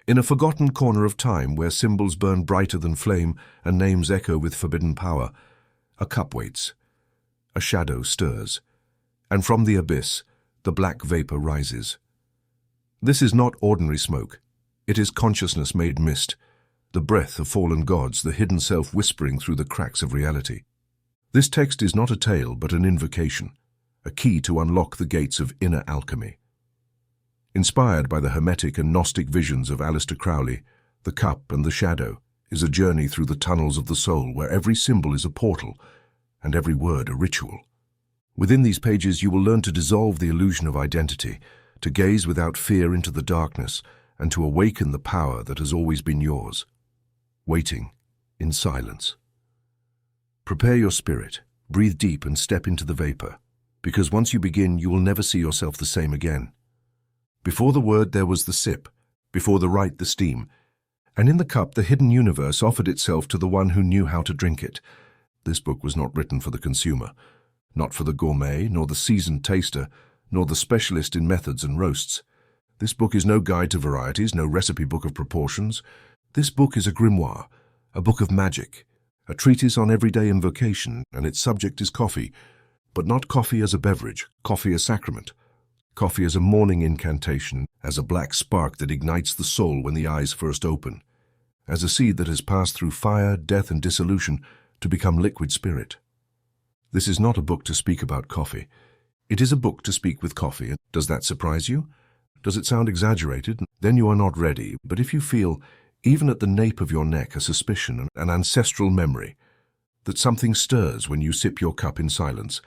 In a forgotten corner of time where symbols burn brighter than flame and names echo with forbidden power, a cup waits. A shadow stirs, and from the abyss, the black vapor rises. This is not ordinary smoke. It is consciousness made mist, the breath of fallen gods, the hidden self whispering through the cracks of reality. This text is not a tale, but an invocation, a key to unlock the gates of inner alchemy. Inspired by the Hermetic and Gnostic visions of Aleister Crowley, the cup and the shadow is a journey through the tunnels of the soul where every symbol is a portal and every word a ritual. Within these pages you will learn to dissolve the illusion of identity, to gaze without fear into the darkness, and to awaken the power that has always been yours. Waiting in silence. Prepare your spirit, breathe deep and step into the vapor, because once you begin you will never see yourself the same again. Before the word there was the sip, before the rite the steam, and in the cup the hidden universe offered itself to the one who knew how to drink it. This book was not written for the consumer, not for the gourmet, nor the seasoned taster, nor the specialist in methods and roasts. This book is no guide to varieties, no recipe book of proportions. This book is a grimoire, a book of magic, a treatise on everyday invocation, and its subject is coffee, but not coffee as a beverage, coffee as sacrament. Coffee as a morning incantation, as a black spark that ignites the soul when the eyes first open, as a seed that has passed through fire, death, and dissolution to become liquid spirit. This is not a book to speak about coffee. It is a book to speak with coffee. Does that surprise you? Does it sound exaggerated? Then you are not ready. But if you feel, even at the nape of your neck, a suspicion, an ancestral memory, that something stirs when you sip your cup in silence,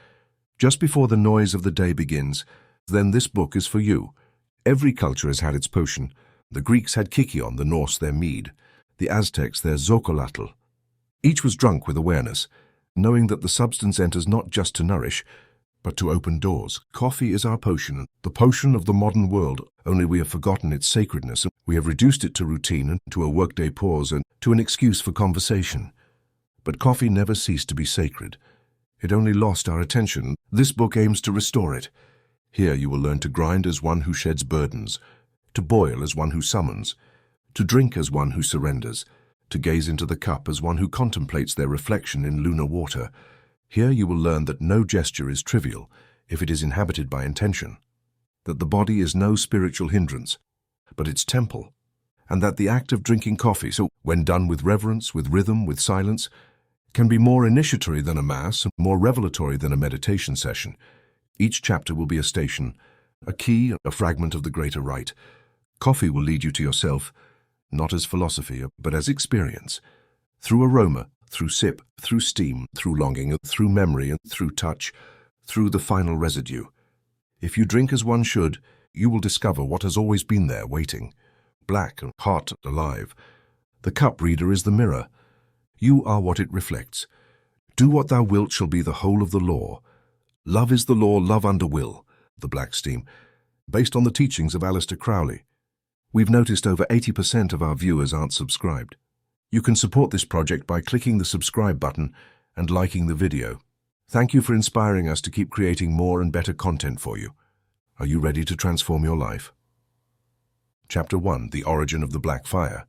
just before the noise of the day begins, then this book is for you. Every culture has had its potion. The Greeks had kykeon, the Norse their mead, the Aztecs their xocolotl. Each was drunk with awareness, knowing that the substance enters not just to nourish, but to open doors. Coffee is our potion, the potion of the modern world, only we have forgotten its sacredness. We have reduced it to routine and to a workday pause and to an excuse for conversation. But coffee never ceased to be sacred. It only lost our attention. This book aims to restore it. Here you will learn to grind as one who sheds burdens, to boil as one who summons, to drink as one who surrenders, to gaze into the cup as one who contemplates their reflection in lunar water. Here you will learn that no gesture is trivial if it is inhabited by intention, that the body is no spiritual hindrance, but its temple, and that the act of drinking coffee, so when done with reverence, with rhythm, with silence, can be more initiatory than a mass, more revelatory than a meditation session. Each chapter will be a station, a key, a fragment of the greater rite. Coffee will lead you to yourself, not as philosophy, but as experience. Through aroma, through sip, through steam, through longing, through memory, and through touch, through the final residue. If you drink as one should, you will discover what has always been there waiting, black and hot and alive. The cup reader is the mirror. You are what it reflects. Do what thou wilt shall be the whole of the law. Love is the law, love under will, the black steam, based on the teachings of Aleister Crowley. We've noticed over 80% of our viewers aren't subscribed. You can support this project by clicking the subscribe button and liking the video. Thank you for inspiring us to keep creating more and better content for you. Are you ready to transform your life? Chapter 1. The Origin of the Black Fire.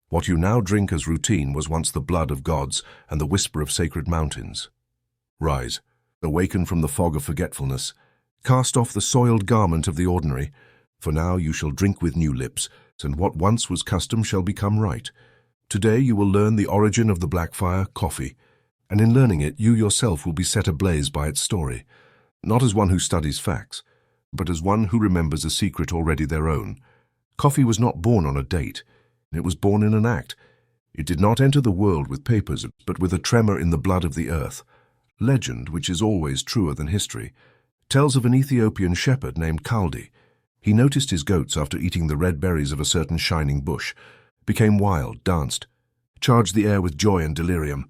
What you now drink as routine was once the blood of gods and the whisper of sacred mountains. Rise. Awaken from the fog of forgetfulness. Cast off the soiled garment of the ordinary, for now you shall drink with new lips, and what once was custom shall become right. Today you will learn the origin of the black fire, coffee, and in learning it you yourself will be set ablaze by its story, not as one who studies facts, but as one who remembers a secret already their own. Coffee was not born on a date. It was born in an act. It did not enter the world with papers, but with a tremor in the blood of the earth. Legend, which is always truer than history, tells of an Ethiopian shepherd named Crowley. He noticed his goats after eating the red berries of a certain shining bush, became wild, danced, charged the air with joy and delirium.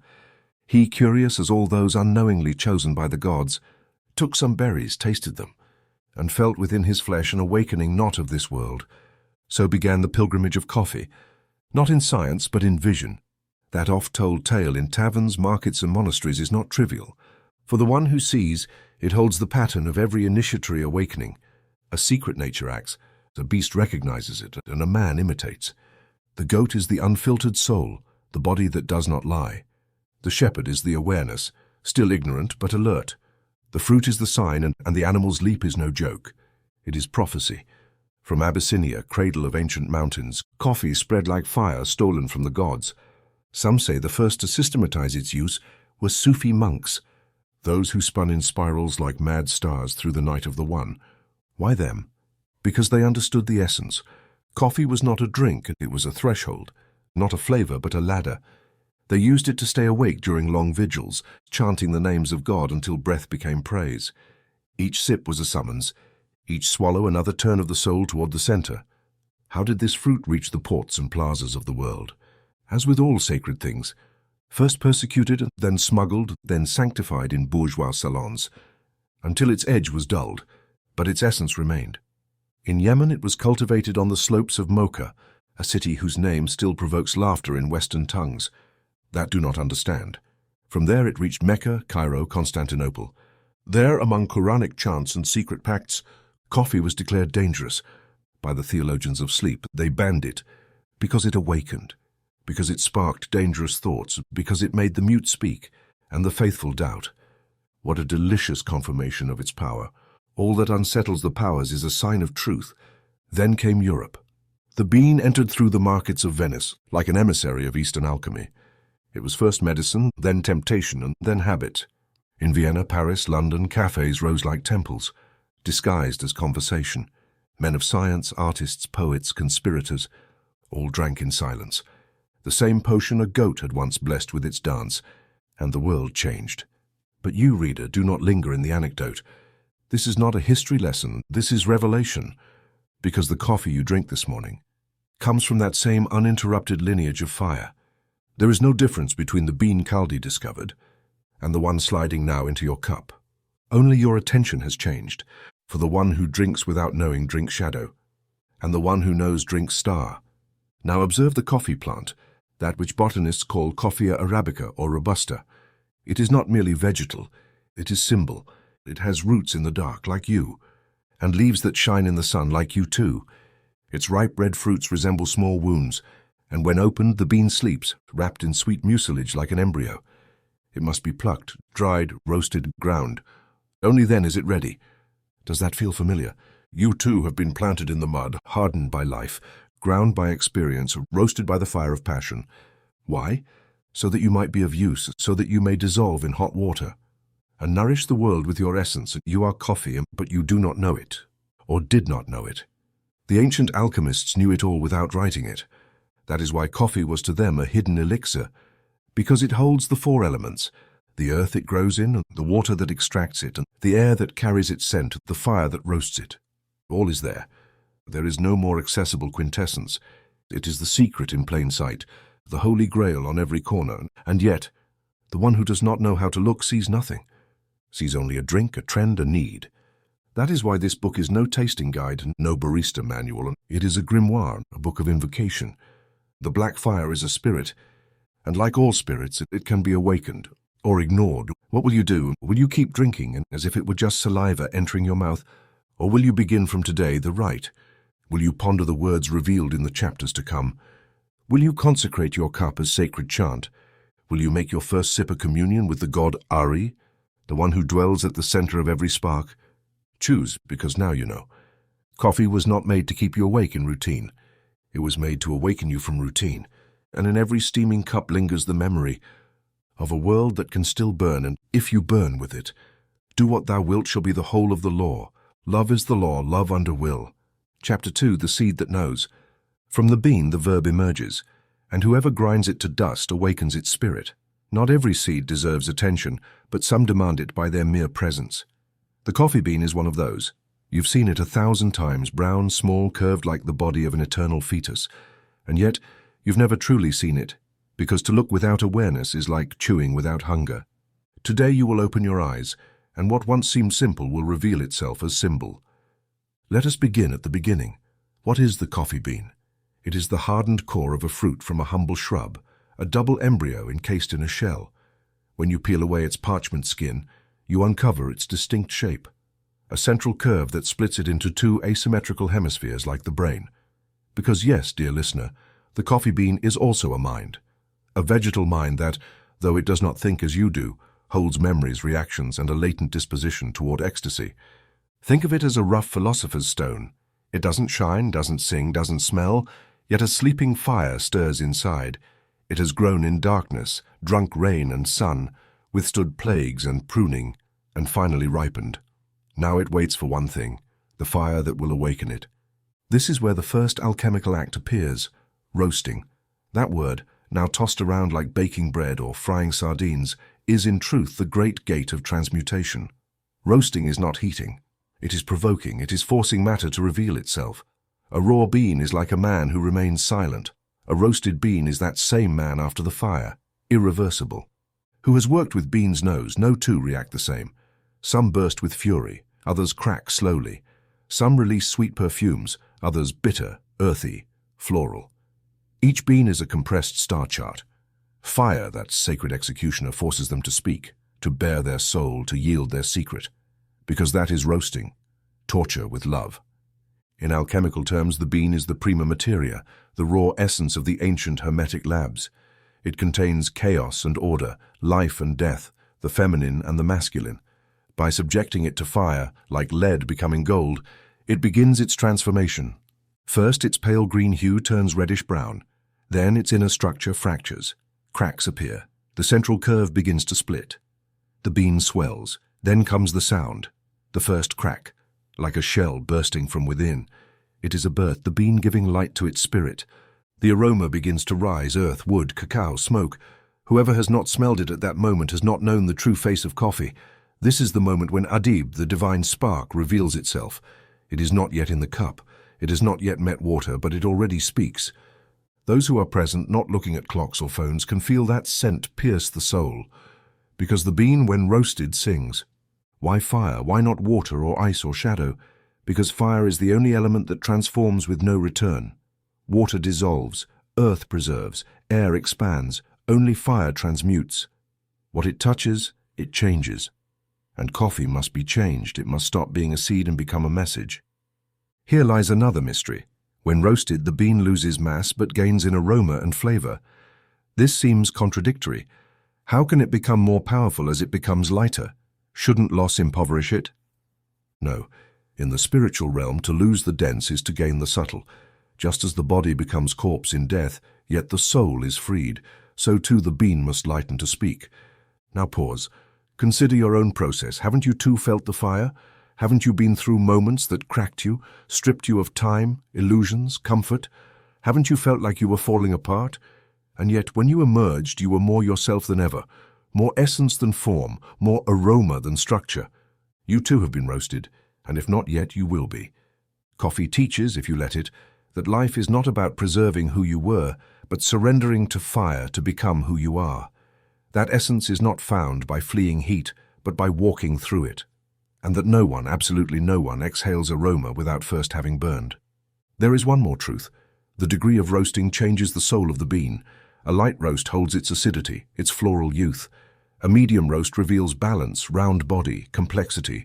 He, curious as all those unknowingly chosen by the gods, took some berries, tasted them, and felt within his flesh an awakening not of this world. So began the pilgrimage of coffee, not in science but in vision. That oft-told tale in taverns, markets, and monasteries is not trivial. For the one who sees, it holds the pattern of every initiatory awakening. A secret nature acts, a beast recognizes it, and a man imitates. The goat is the unfiltered soul, the body that does not lie. The shepherd is the awareness, still ignorant but alert. The fruit is the sign, and the animal's leap is no joke. It is prophecy. From Abyssinia, cradle of ancient mountains, coffee spread like fire stolen from the gods. Some say the first to systematize its use were Sufi monks, those who spun in spirals like mad stars through the night of the One. Why them? Because they understood the essence. Coffee was not a drink, it was a threshold, not a flavor but a ladder. They used it to stay awake during long vigils, chanting the names of God until breath became praise. Each sip was a summons, each swallow another turn of the soul toward the center. How did this fruit reach the ports and plazas of the world? As with all sacred things, first persecuted, then smuggled, then sanctified in bourgeois salons, until its edge was dulled, but its essence remained. In Yemen it was cultivated on the slopes of Mocha, a city whose name still provokes laughter in Western tongues that do not understand. From there it reached Mecca, Cairo, Constantinople. There, among Quranic chants and secret pacts, coffee was declared dangerous. By the theologians of sleep, they banned it because it awakened, because it sparked dangerous thoughts, because it made the mute speak and the faithful doubt. What a delicious confirmation of its power. All that unsettles the powers is a sign of truth. Then came Europe. The bean entered through the markets of Venice, like an emissary of Eastern alchemy. It was first medicine, then temptation, and then habit. In Vienna, Paris, London, cafes rose like temples, disguised as conversation. Men of science, artists, poets, conspirators, all drank in silence. The same potion a goat had once blessed with its dance, and the world changed. But you, reader, do not linger in the anecdote. This is not a history lesson, this is revelation, because the coffee you drink this morning comes from that same uninterrupted lineage of fire. There is no difference between the bean Chaldee discovered and the one sliding now into your cup. Only your attention has changed, for the one who drinks without knowing drinks shadow, and the one who knows drinks star. Now observe the coffee plant, that which botanists call Coffea arabica or robusta. It is not merely vegetal, it is symbol. It has roots in the dark, like you, and leaves that shine in the sun, like you too. Its ripe red fruits resemble small wounds, and when opened, the bean sleeps, wrapped in sweet mucilage like an embryo. It must be plucked, dried, roasted, ground. Only then is it ready. Does that feel familiar? You too have been planted in the mud, hardened by life, ground by experience, roasted by the fire of passion. Why? So that you might be of use, so that you may dissolve in hot water and nourish the world with your essence. You are coffee, but you do not know it, or did not know it. The ancient alchemists knew it all without writing it. That is why coffee was to them a hidden elixir, because it holds the four elements, the earth it grows in, the water that extracts it, and the air that carries its scent, the fire that roasts it. All is there. There is no more accessible quintessence. It is the secret in plain sight, the holy grail on every corner, and yet the one who does not know how to look sees nothing, sees only a drink, a trend, a need. That is why this book is no tasting guide, no barista manual. It is a grimoire, a book of invocation. The black fire is a spirit, and like all spirits, it can be awakened or ignored. What will you do? Will you keep drinking as if it were just saliva entering your mouth? Or will you begin from today the rite? Will you ponder the words revealed in the chapters to come? Will you consecrate your cup as sacred chant? Will you make your first sip a communion with the god Ari, the one who dwells at the center of every spark? Choose, because now you know. Coffee was not made to keep you awake in routine. It was made to awaken you from routine, and in every steaming cup lingers the memory of a world that can still burn, and if you burn with it, do what thou wilt shall be the whole of the law. Love is the law, love under will. Chapter 2, the seed that knows. From the bean the verb emerges, and whoever grinds it to dust awakens its spirit. Not every seed deserves attention, but some demand it by their mere presence. The coffee bean is one of those. You've seen it 1,000 times, brown, small, curved like the body of an eternal fetus. And yet, you've never truly seen it, because to look without awareness is like chewing without hunger. Today you will open your eyes, and what once seemed simple will reveal itself as symbol. Let us begin at the beginning. What is the coffee bean? It is the hardened core of a fruit from a humble shrub, a double embryo encased in a shell. When you peel away its parchment skin, you uncover its distinct shape, a central curve that splits it into two asymmetrical hemispheres like the brain. Because yes, dear listener, The coffee bean is also a mind, a vegetal mind that, though it does not think as you do, holds memories, reactions, and a latent disposition toward ecstasy. Think of it as a rough philosopher's stone. It doesn't shine, doesn't sing, doesn't smell, yet a sleeping fire stirs inside. It has grown in darkness, drunk rain and sun, withstood plagues and pruning, and finally ripened. Now it waits for one thing, the fire that will awaken it. This is where the first alchemical act appears, roasting. That word, now tossed around like baking bread or frying sardines, is in truth the great gate of transmutation. Roasting is not heating. It is provoking, it is forcing matter to reveal itself. A raw bean is like a man who remains silent. A roasted bean is that same man after the fire, irreversible. Who has worked with beans knows no two react the same. Some burst with fury, others crack slowly. Some release sweet perfumes, others bitter, earthy, floral. Each bean is a compressed star chart. Fire, that sacred executioner, forces them to speak, to bare their soul, to yield their secret. Because that is roasting, torture with love. In alchemical terms, the bean is the prima materia, the raw essence of the ancient hermetic labs. It contains chaos and order, life and death, the feminine and the masculine. By subjecting it to fire, like lead becoming gold, it begins its transformation. First, its pale green hue turns reddish-brown. Then its inner structure fractures. Cracks appear. The central curve begins to split. The bean swells. Then comes the sound. The first crack, like a shell bursting from within. It is a birth, the bean giving light to its spirit. The aroma begins to rise, earth, wood, cacao, smoke. Whoever has not smelled it at that moment has not known the true face of coffee. This is the moment when Adib, the divine spark, reveals itself. It is not yet in the cup. It has not yet met water, but it already speaks. Those who are present, not looking at clocks or phones, can feel that scent pierce the soul. Because the bean, when roasted, sings. Why fire? Why not water or ice or shadow? Because fire is the only element that transforms with no return. Water dissolves, earth preserves, air expands, only fire transmutes. What it touches, it changes. And coffee must be changed, it must stop being a seed and become a message. Here lies another mystery. When roasted, the bean loses mass but gains in aroma and flavor. This seems contradictory. How can it become more powerful as it becomes lighter? Shouldn't loss impoverish it? No. In the spiritual realm, to lose the dense is to gain the subtle. Just as the body becomes corpse in death, yet the soul is freed, so too the bean must lighten to speak. Now pause. Consider your own process. Haven't you too felt the fire? Haven't you been through moments that cracked you, stripped you of time, illusions, comfort? Haven't you felt like you were falling apart? And yet, when you emerged, you were more yourself than ever, more essence than form, more aroma than structure. You too have been roasted, and if not yet, you will be. Coffee teaches, if you let it, that life is not about preserving who you were, but surrendering to fire to become who you are. That essence is not found by fleeing heat, but by walking through it. And that no one, absolutely no one, exhales aroma without first having burned. There is one more truth. The degree of roasting changes the soul of the bean. A light roast holds its acidity, its floral youth. A medium roast reveals balance, round body, complexity.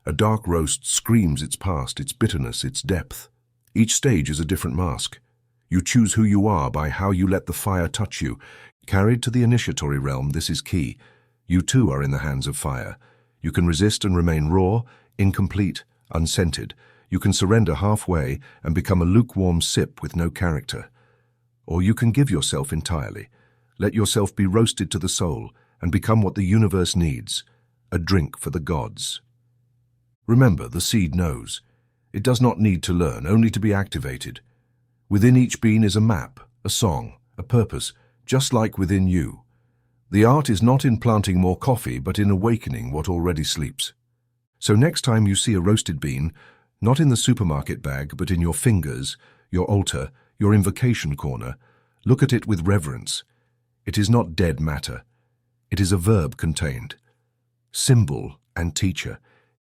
A dark roast screams its past, its bitterness, its depth. Each stage is a different mask. You choose who you are by how you let the fire touch you. Carried to the initiatory realm, this is key. You too are in the hands of fire. You can resist and remain raw, incomplete, unscented. You can surrender halfway and become a lukewarm sip with no character. Or you can give yourself entirely. Let yourself be roasted to the soul and become what the universe needs, a drink for the gods. Remember, the seed knows. It does not need to learn, only to be activated. Within each bean is a map, a song, a purpose, just like within you. The art is not in planting more coffee, but in awakening what already sleeps. So next time you see a roasted bean, not in the supermarket bag, but in your fingers, your altar, your invocation corner, look at it with reverence. It is not dead matter. It is a verb contained. Symbol and teacher.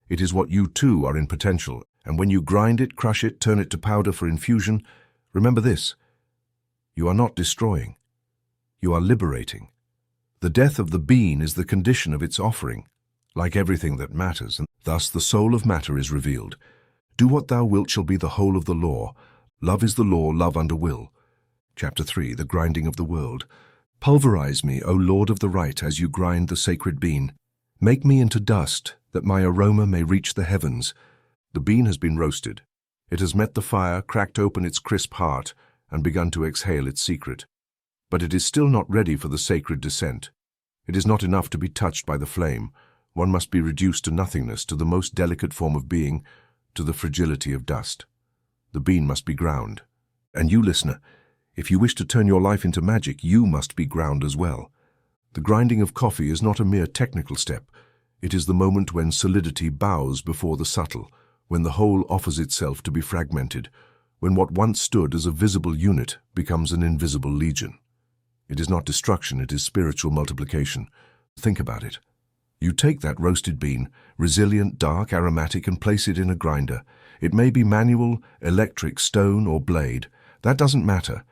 It is what you too are in potential, and when you grind it, crush it, turn it to powder for infusion, remember this. You are not destroying. You are liberating. The death of the bean is the condition of its offering, like everything that matters, and thus the soul of matter is revealed. Do what thou wilt shall be the whole of the law. Love is the law, love under will. Chapter 3, The Grinding of the World. Pulverize me, O Lord of the Right, as you grind the sacred bean. Make me into dust, that my aroma may reach the heavens. The bean has been roasted. It has met the fire, cracked open its crisp heart, and begun to exhale its secret. But it is still not ready for the sacred descent. It is not enough to be touched by the flame. One must be reduced to nothingness, to the most delicate form of being, to the fragility of dust. The bean must be ground. And you, listener, if you wish to turn your life into magic, you must be ground as well. The grinding of coffee is not a mere technical step. It is the moment when solidity bows before the subtle, when the whole offers itself to be fragmented, when what once stood as a visible unit becomes an invisible legion. It is not destruction, it is spiritual multiplication. Think about it. You take that roasted bean, resilient, dark, aromatic, and place it in a grinder. It may be manual, electric, stone, or blade. That doesn't matter.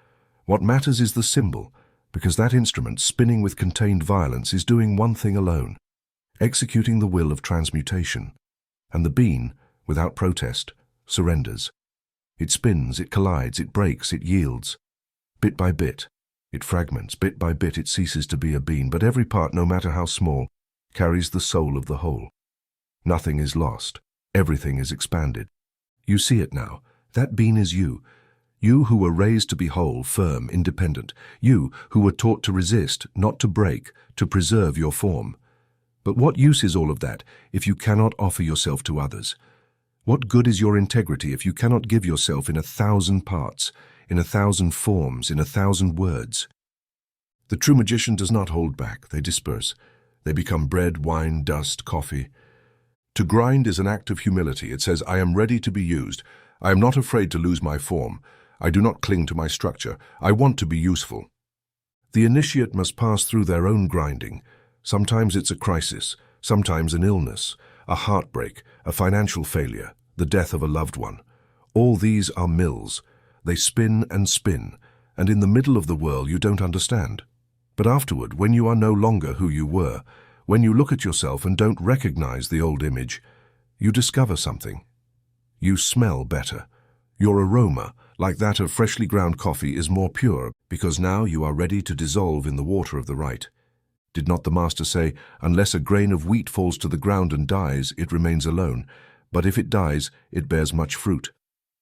What matters is the symbol, because that instrument, spinning with contained violence, is doing one thing alone, executing the will of transmutation. And the bean, without protest, surrenders. It spins, it collides, it breaks, it yields. Bit by bit, it fragments. Bit by bit, it ceases to be a bean, but every part, no matter how small, carries the soul of the whole. Nothing is lost. Everything is expanded. You see it now. That bean is you. You who were raised to be whole, firm, independent. You who were taught to resist, not to break, to preserve your form. But what use is all of that if you cannot offer yourself to others? What good is your integrity if you cannot give yourself in 1,000 parts, in 1,000 forms, in 1,000 words? The true magician does not hold back. They disperse. They become bread, wine, dust, coffee. To grind is an act of humility. It says, I am ready to be used. I am not afraid to lose my form. I do not cling to my structure. I want to be useful. The initiate must pass through their own grinding. Sometimes it's a crisis, sometimes an illness, a heartbreak, a financial failure, the death of a loved one. All these are mills. They spin, and in the middle of the whirl you don't understand. But afterward, when you are no longer who you were, when you look at yourself and don't recognize the old image, you discover something. You smell better. Your aroma, like that of freshly ground coffee, is more pure because now you are ready to dissolve in the water of the right. Did not the Master say, unless a grain of wheat falls to the ground and dies, it remains alone, but if it dies, it bears much fruit?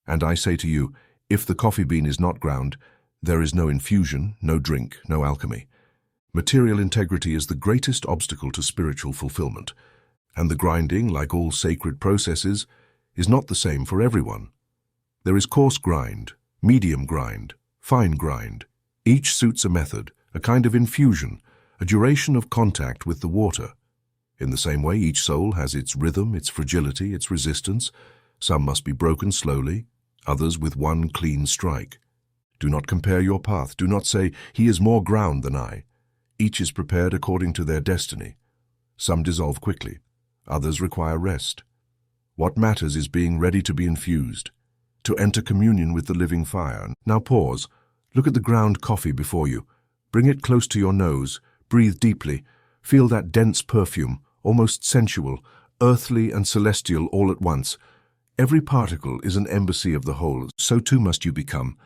And I say to you, if the coffee bean is not ground, there is no infusion, no drink, no alchemy. Material integrity is the greatest obstacle to spiritual fulfillment, and the grinding, like all sacred processes, is not the same for everyone. There is coarse grind, medium grind, fine grind. Each suits a method, a kind of infusion, a duration of contact with the water. In the same way, each soul has its rhythm, its fragility, its resistance. Some must be broken slowly, others with one clean strike. Do not compare your path. Do not say, he is more ground than I. Each is prepared according to their destiny. Some dissolve quickly, others require rest. What matters is being ready to be infused, to enter communion with the living fire. Now pause. Look at the ground coffee before you. Bring it close to your nose. Breathe deeply. Feel that dense perfume, almost sensual, earthly and celestial all at once. Every particle is an embassy of the whole. So too must you become.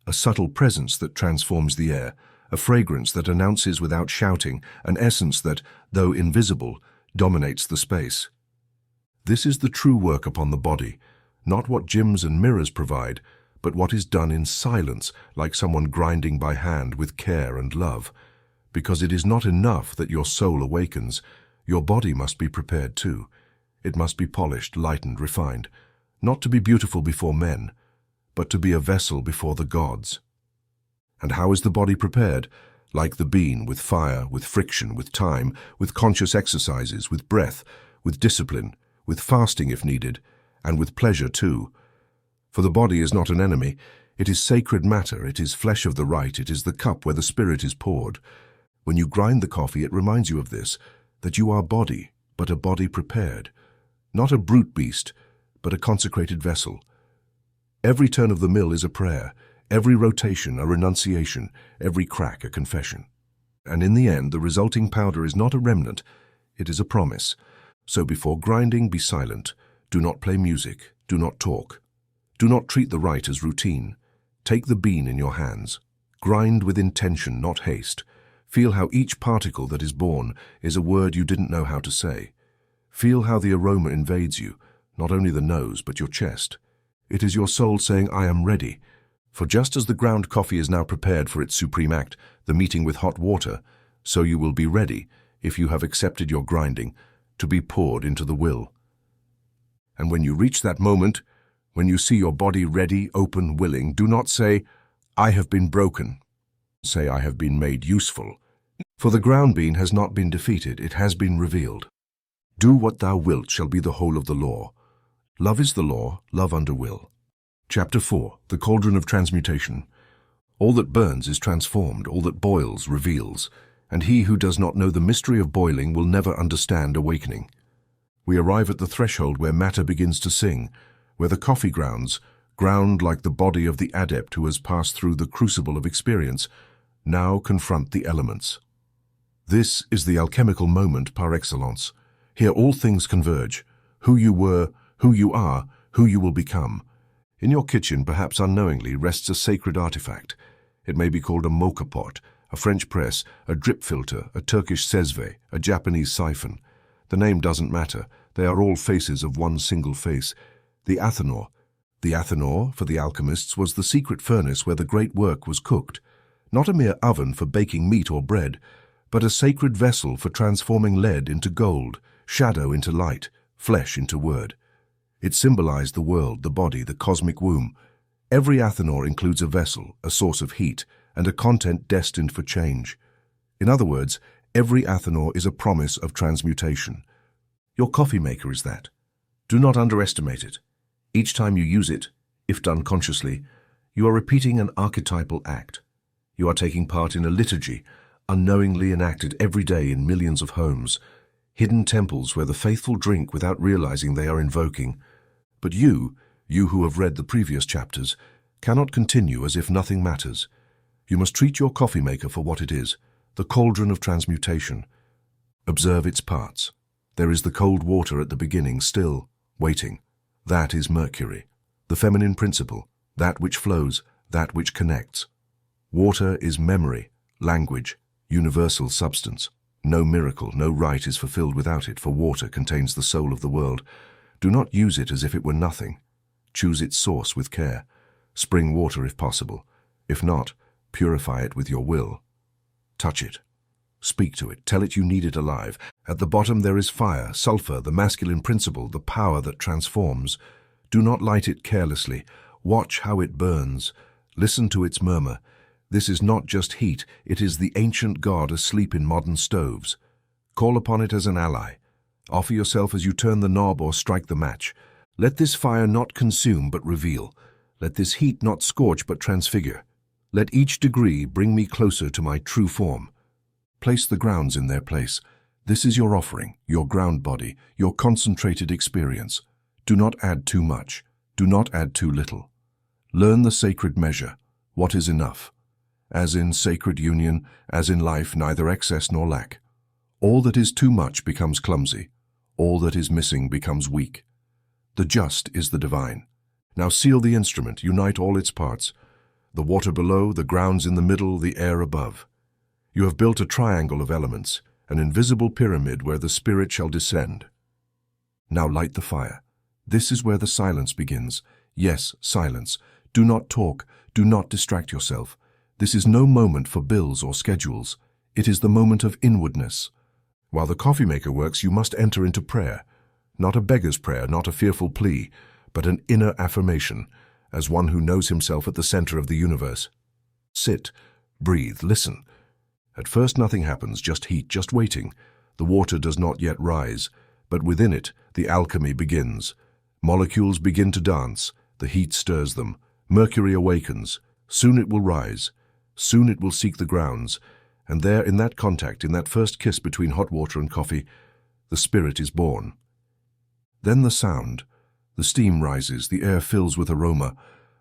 A subtle presence that transforms the air, a fragrance that announces without shouting, an essence that, though invisible, dominates the space. This is the true work upon the body, not what gyms and mirrors provide, but what is done in silence, like someone grinding by hand with care and love. Because it is not enough that your soul awakens, your body must be prepared too. It must be polished, lightened, refined, not to be beautiful before men, but to be a vessel before the gods. And how is the body prepared? Like the bean, with fire, with friction, with time, with conscious exercises, with breath, with discipline, with fasting if needed, and with pleasure too. For the body is not an enemy. It is sacred matter, it is flesh of the right, it is the cup where the spirit is poured. When you grind the coffee, it reminds you of this, that you are body, but a body prepared. Not a brute beast, but a consecrated vessel. Every turn of the mill is a prayer, every rotation a renunciation, every crack a confession. And in the end, the resulting powder is not a remnant, it is a promise. So before grinding, be silent. Do not play music, do not talk. Do not treat the rite as routine. Take the bean in your hands. Grind with intention, not haste. Feel how each particle that is born is a word you didn't know how to say. Feel how the aroma invades you, not only the nose, but your chest. It is your soul saying, I am ready. For just as the ground coffee is now prepared for its supreme act, the meeting with hot water, so you will be ready, if you have accepted your grinding, to be poured into the will. And when you reach that moment, when you see your body ready, open, willing, do not say, I have been broken. Say, I have been made useful. For the ground being has not been defeated, it has been revealed. Do what thou wilt shall be the whole of the law. Love is the law, love under will. Chapter 4. The Cauldron of Transmutation. All that burns is transformed, all that boils reveals, and he who does not know the mystery of boiling will never understand awakening. We arrive at the threshold where matter begins to sing, where the coffee grounds, ground like the body of the adept who has passed through the crucible of experience, now confront the elements. This is the alchemical moment par excellence. Here all things converge, who you were, who you are, who you will become. In your kitchen, perhaps unknowingly, rests a sacred artifact. It may be called a mocha pot, a French press, a drip filter, a Turkish sezve, a Japanese siphon. The name doesn't matter. They are all faces of one single face, the Athanor. The Athanor, for the alchemists, was the secret furnace where the great work was cooked. Not a mere oven for baking meat or bread, but a sacred vessel for transforming lead into gold, shadow into light, flesh into word. It symbolized the world, the body, the cosmic womb. Every Athanor includes a vessel, a source of heat, and a content destined for change. In other words, every Athanor is a promise of transmutation. Your coffee maker is that. Do not underestimate it. Each time you use it, if done consciously, you are repeating an archetypal act. You are taking part in a liturgy, unknowingly enacted every day in millions of homes, hidden temples where the faithful drink without realizing they are invoking. But you who have read the previous chapters, cannot continue as if nothing matters. You must treat your coffee maker for what it is, the cauldron of transmutation. Observe its parts. There is the cold water at the beginning, still, waiting. That is mercury, the feminine principle, that which flows, that which connects. Water is memory, language, universal substance. No miracle, no rite is fulfilled without it, for water contains the soul of the world. Do not use it as if it were nothing. Choose its source with care. Spring water if possible. If not, purify it with your will. Touch it. Speak to it. Tell it you need it alive. At the bottom there is fire, sulfur, the masculine principle, the power that transforms. Do not light it carelessly. Watch how it burns. Listen to its murmur. This is not just heat, it is the ancient god asleep in modern stoves. Call upon it as an ally. Offer yourself as you turn the knob or strike the match. Let this fire not consume but reveal. Let this heat not scorch but transfigure. Let each degree bring me closer to my true form. Place the grounds in their place. This is your offering, your ground body, your concentrated experience. Do not add too much. Do not add too little. Learn the sacred measure. What is enough? As in sacred union, as in life, neither excess nor lack. All that is too much becomes clumsy. All that is missing becomes weak. The just is the divine. Now seal the instrument, unite all its parts. The water below, the grounds in the middle, the air above. You have built a triangle of elements, an invisible pyramid where the spirit shall descend. Now light the fire. This is where the silence begins. Yes, silence. Do not talk. Do not distract yourself. This is no moment for bills or schedules. It is the moment of inwardness. While the coffee maker works, you must enter into prayer. Not a beggar's prayer, not a fearful plea, but an inner affirmation, as one who knows himself at the center of the universe. Sit, breathe, listen. At first nothing happens, just heat, just waiting. The water does not yet rise, but within it the alchemy begins. Molecules begin to dance, the heat stirs them. Mercury awakens. Soon it will rise. Soon it will seek the grounds, and there, in that contact, in that first kiss between hot water and coffee, the spirit is born. Then the sound. The steam rises, the air fills with aroma.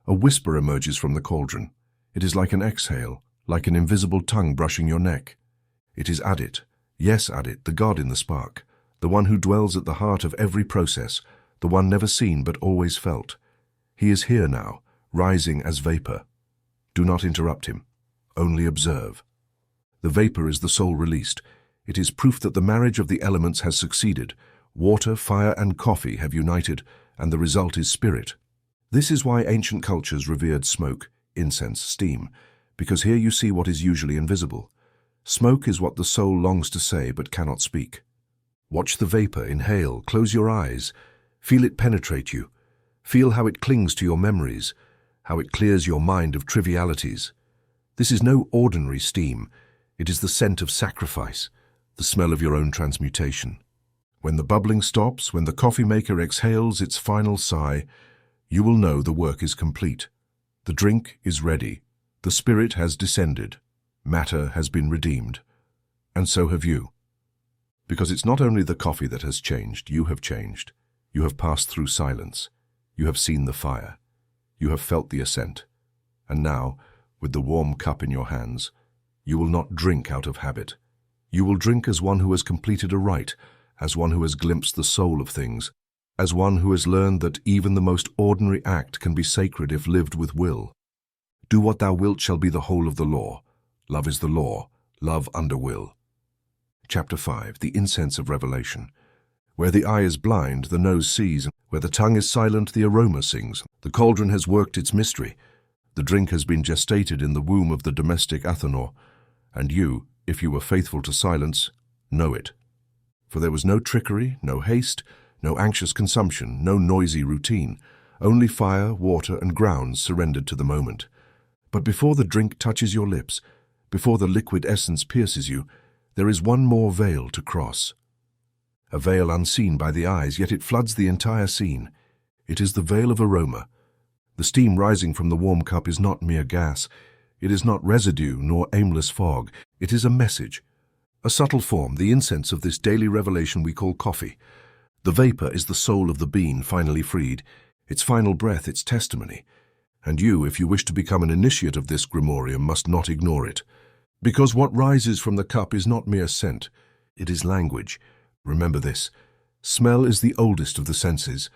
A whisper emerges from the cauldron. It is like an exhale, like an invisible tongue brushing your neck. It is Adit, yes Adit, the god in the spark, the one who dwells at the heart of every process, the one never seen but always felt. He is here now, rising as vapor. Do not interrupt him. only observe. The vapor is the soul released. It is proof that the marriage of the elements has succeeded. Water, fire, and coffee have united, and the result is spirit. This is why ancient cultures revered smoke, incense, steam, because here you see what is usually invisible. Smoke is what the soul longs to say but cannot speak. Watch the vapor, inhale, close your eyes, feel it penetrate you. Feel how it clings to your memories, how it clears your mind of trivialities. This is no ordinary steam. It is the scent of sacrifice, the smell of your own transmutation. When the bubbling stops, when the coffee maker exhales its final sigh, you will know the work is complete. The drink is ready. The spirit has descended. Matter has been redeemed. And so have you. Because it's not only the coffee that has changed, you have changed. You have passed through silence. You have seen the fire. You have felt the ascent. And now, with the warm cup in your hands, you will not drink out of habit. You will drink as one who has completed a rite, as one who has glimpsed the soul of things, as one who has learned that even the most ordinary act can be sacred if lived with will. Do what thou wilt shall be the whole of the law. Love is the law, love under will. Chapter 5, the incense of revelation. Where the eye is blind, the nose sees, and where the tongue is silent, the aroma sings. The cauldron has worked its mystery. The drink has been gestated in the womb of the domestic Athanor, and you, if you were faithful to silence, know it. For there was no trickery, no haste, no anxious consumption, no noisy routine, only fire, water, and grounds surrendered to the moment. But before the drink touches your lips, before the liquid essence pierces you, there is one more veil to cross. A veil unseen by the eyes, yet it floods the entire scene. It is the veil of aroma. The steam rising from the warm cup is not mere gas. It is not residue nor aimless fog. It is a message, a subtle form, the incense of this daily revelation we call coffee. The vapor is the soul of the bean finally freed, its final breath, its testimony. And you, if you wish to become an initiate of this grimorium, must not ignore it. Because what rises from the cup is not mere scent, it is language. Remember this. Smell is the oldest of the senses.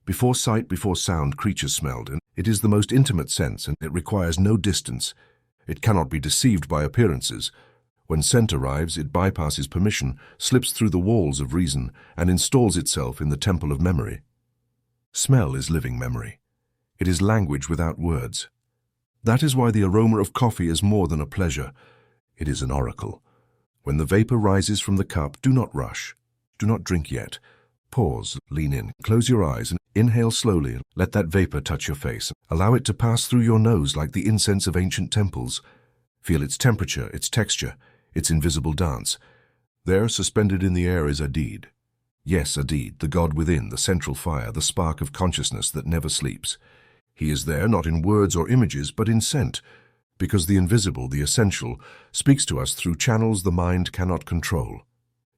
Before sight, before sound, creatures smelled, and it is the most intimate sense, and it requires no distance. It cannot be deceived by appearances. When scent arrives, it bypasses permission, slips through the walls of reason, and installs itself in the temple of memory. Smell is living memory. It is language without words. That is why the aroma of coffee is more than a pleasure. It is an oracle. When the vapor rises from the cup, do not rush. Do not drink yet. Pause, lean in, close your eyes, and inhale slowly. Let that vapor touch your face. Allow it to pass through your nose like the incense of ancient temples. Feel its temperature, its texture, its invisible dance. There, suspended in the air, is a deed. Yes, a deed, the God within, the central fire, the spark of consciousness that never sleeps. He is there not in words or images, but in scent, because the invisible, the essential, speaks to us through channels the mind cannot control.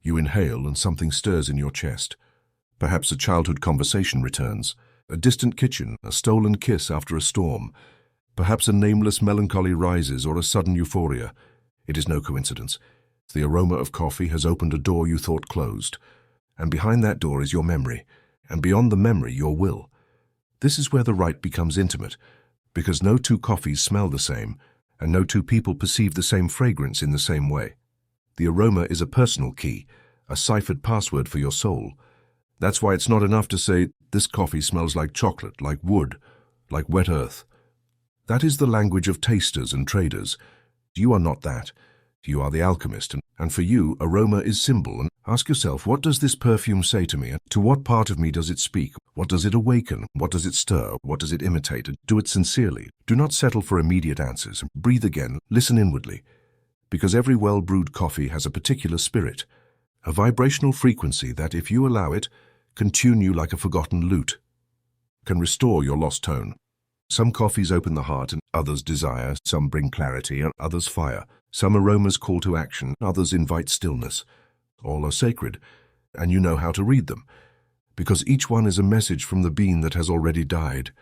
You inhale and something stirs in your chest. Perhaps a childhood conversation returns, a distant kitchen, a stolen kiss after a storm. Perhaps a nameless melancholy rises or a sudden euphoria. It is no coincidence. The aroma of coffee has opened a door you thought closed. And behind that door is your memory, and beyond the memory, your will. This is where the rite becomes intimate, because no two coffees smell the same, and no two people perceive the same fragrance in the same way. The aroma is a personal key, a ciphered password for your soul. That's why it's not enough to say, this coffee smells like chocolate, like wood, like wet earth. That is the language of tasters and traders. You are not that. You are the alchemist, and for you, aroma is symbol. And ask yourself, what does this perfume say to me? And to what part of me does it speak? What does it awaken? What does it stir? What does it imitate? And do it sincerely. Do not settle for immediate answers. Breathe again. Listen inwardly. Because every well-brewed coffee has a particular spirit, a vibrational frequency that, if you allow it, can tune you like a forgotten lute, can restore your lost tone. Some coffees open the heart and others desire, some bring clarity and others fire. Some aromas call to action, others invite stillness. All are sacred, and you know how to read them, because each one is a message from the being that has already died,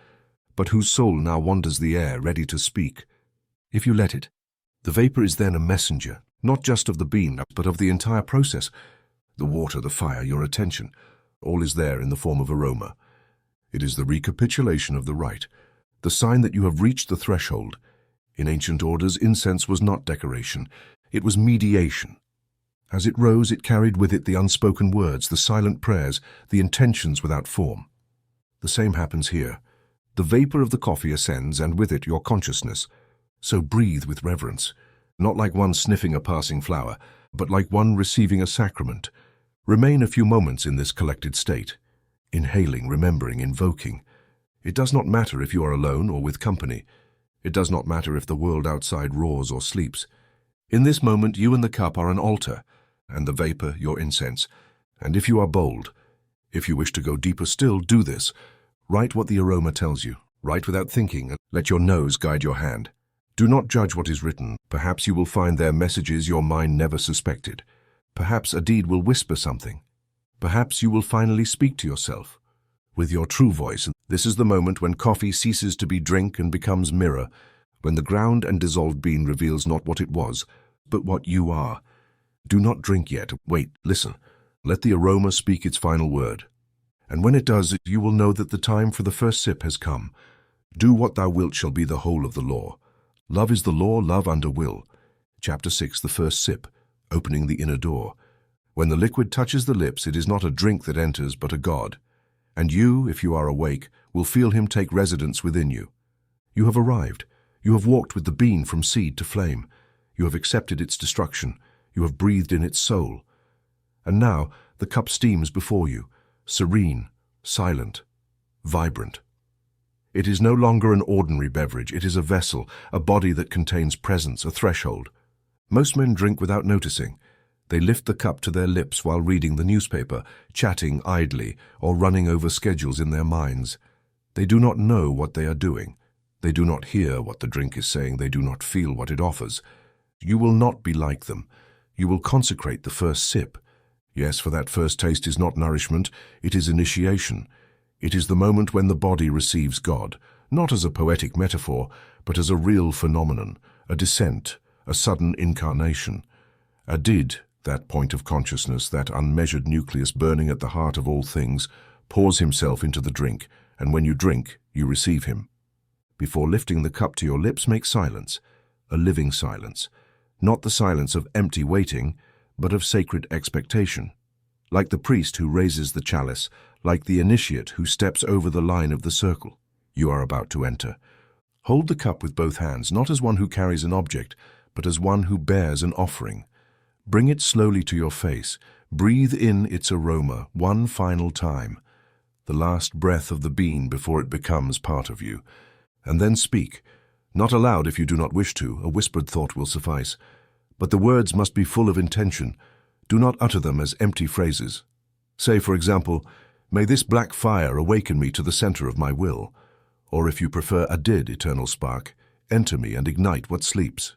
but whose soul now wanders the air, ready to speak, if you let it. The vapor is then a messenger, not just of the bean, but of the entire process. The water, the fire, your attention, all is there in the form of aroma. It is the recapitulation of the rite, the sign that you have reached the threshold. In ancient orders, incense was not decoration, it was mediation. As it rose, it carried with it the unspoken words, the silent prayers, the intentions without form. The same happens here. The vapor of the coffee ascends, and with it your consciousness. So breathe with reverence, not like one sniffing a passing flower, but like one receiving a sacrament. Remain a few moments in this collected state, inhaling, remembering, invoking. It does not matter if you are alone or with company. It does not matter if the world outside roars or sleeps. In this moment, you and the cup are an altar, and the vapor your incense. And if you are bold, if you wish to go deeper still, do this. Write what the aroma tells you. Write without thinking, and let your nose guide your hand. Do not judge what is written. Perhaps you will find there messages your mind never suspected. Perhaps a deed will whisper something. Perhaps you will finally speak to yourself with your true voice. This is the moment when coffee ceases to be drink and becomes mirror, when the ground and dissolved bean reveals not what it was, but what you are. Do not drink yet. Wait, listen. Let the aroma speak its final word. And when it does, you will know that the time for the first sip has come. Do what thou wilt shall be the whole of the law. Love is the law, love under will. Chapter 6, the first sip, opening the inner door. When the liquid touches the lips, it is not a drink that enters, but a god. And you, if you are awake, will feel him take residence within you. You have arrived. You have walked with the bean from seed to flame. You have accepted its destruction. You have breathed in its soul. And now the cup steams before you, serene, silent, vibrant. It is no longer an ordinary beverage. It is a vessel, a body that contains presence, a threshold. Most men drink without noticing. They lift the cup to their lips while reading the newspaper, chatting idly, or running over schedules in their minds. They do not know what they are doing. They do not hear what the drink is saying. They do not feel what it offers. You will not be like them. You will consecrate the first sip. Yes, for that first taste is not nourishment, it is initiation. It is the moment when the body receives God, not as a poetic metaphor, but as a real phenomenon, a descent, a sudden incarnation. A did, that point of consciousness, that unmeasured nucleus burning at the heart of all things, pours himself into the drink, and when you drink, you receive him. Before lifting the cup to your lips, make silence, a living silence, not the silence of empty waiting, but of sacred expectation. Like the priest who raises the chalice, like the initiate who steps over the line of the circle, you are about to enter. Hold the cup with both hands, not as one who carries an object, but as one who bears an offering. Bring it slowly to your face. Breathe in its aroma one final time, the last breath of the bean before it becomes part of you. And then speak. Not aloud if you do not wish to, a whispered thought will suffice. But the words must be full of intention. Do not utter them as empty phrases. Say, for example, "May this black fire awaken me to the center of my will." Or if you prefer, a did, eternal spark, enter me and ignite what sleeps.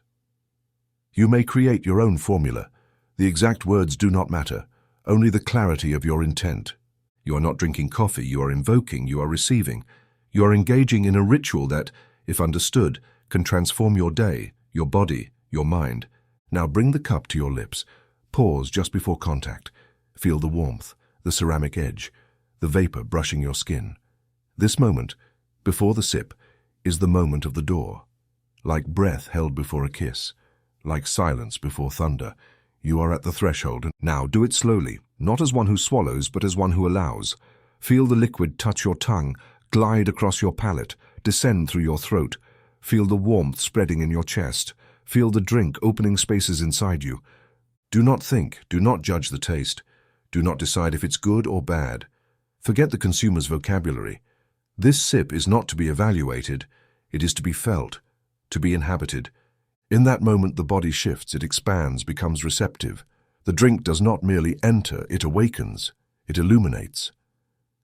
You may create your own formula. The exact words do not matter, only the clarity of your intent. You are not drinking coffee, you are invoking, you are receiving. You are engaging in a ritual that, if understood, can transform your day, your body, your mind. Now bring the cup to your lips. Pause just before contact. Feel the warmth, the ceramic edge, the vapor brushing your skin. This moment, before the sip, is the moment of the door. Like breath held before a kiss, like silence before thunder, you are at the threshold. Now do it slowly, not as one who swallows, but as one who allows. Feel the liquid touch your tongue, glide across your palate, descend through your throat. Feel the warmth spreading in your chest. Feel the drink opening spaces inside you. Do not think, do not judge the taste. Do not decide if it's good or bad. Forget the consumer's vocabulary. This sip is not to be evaluated, it is to be felt, to be inhabited. In that moment the body shifts, it expands, becomes receptive. The drink does not merely enter, it awakens, it illuminates.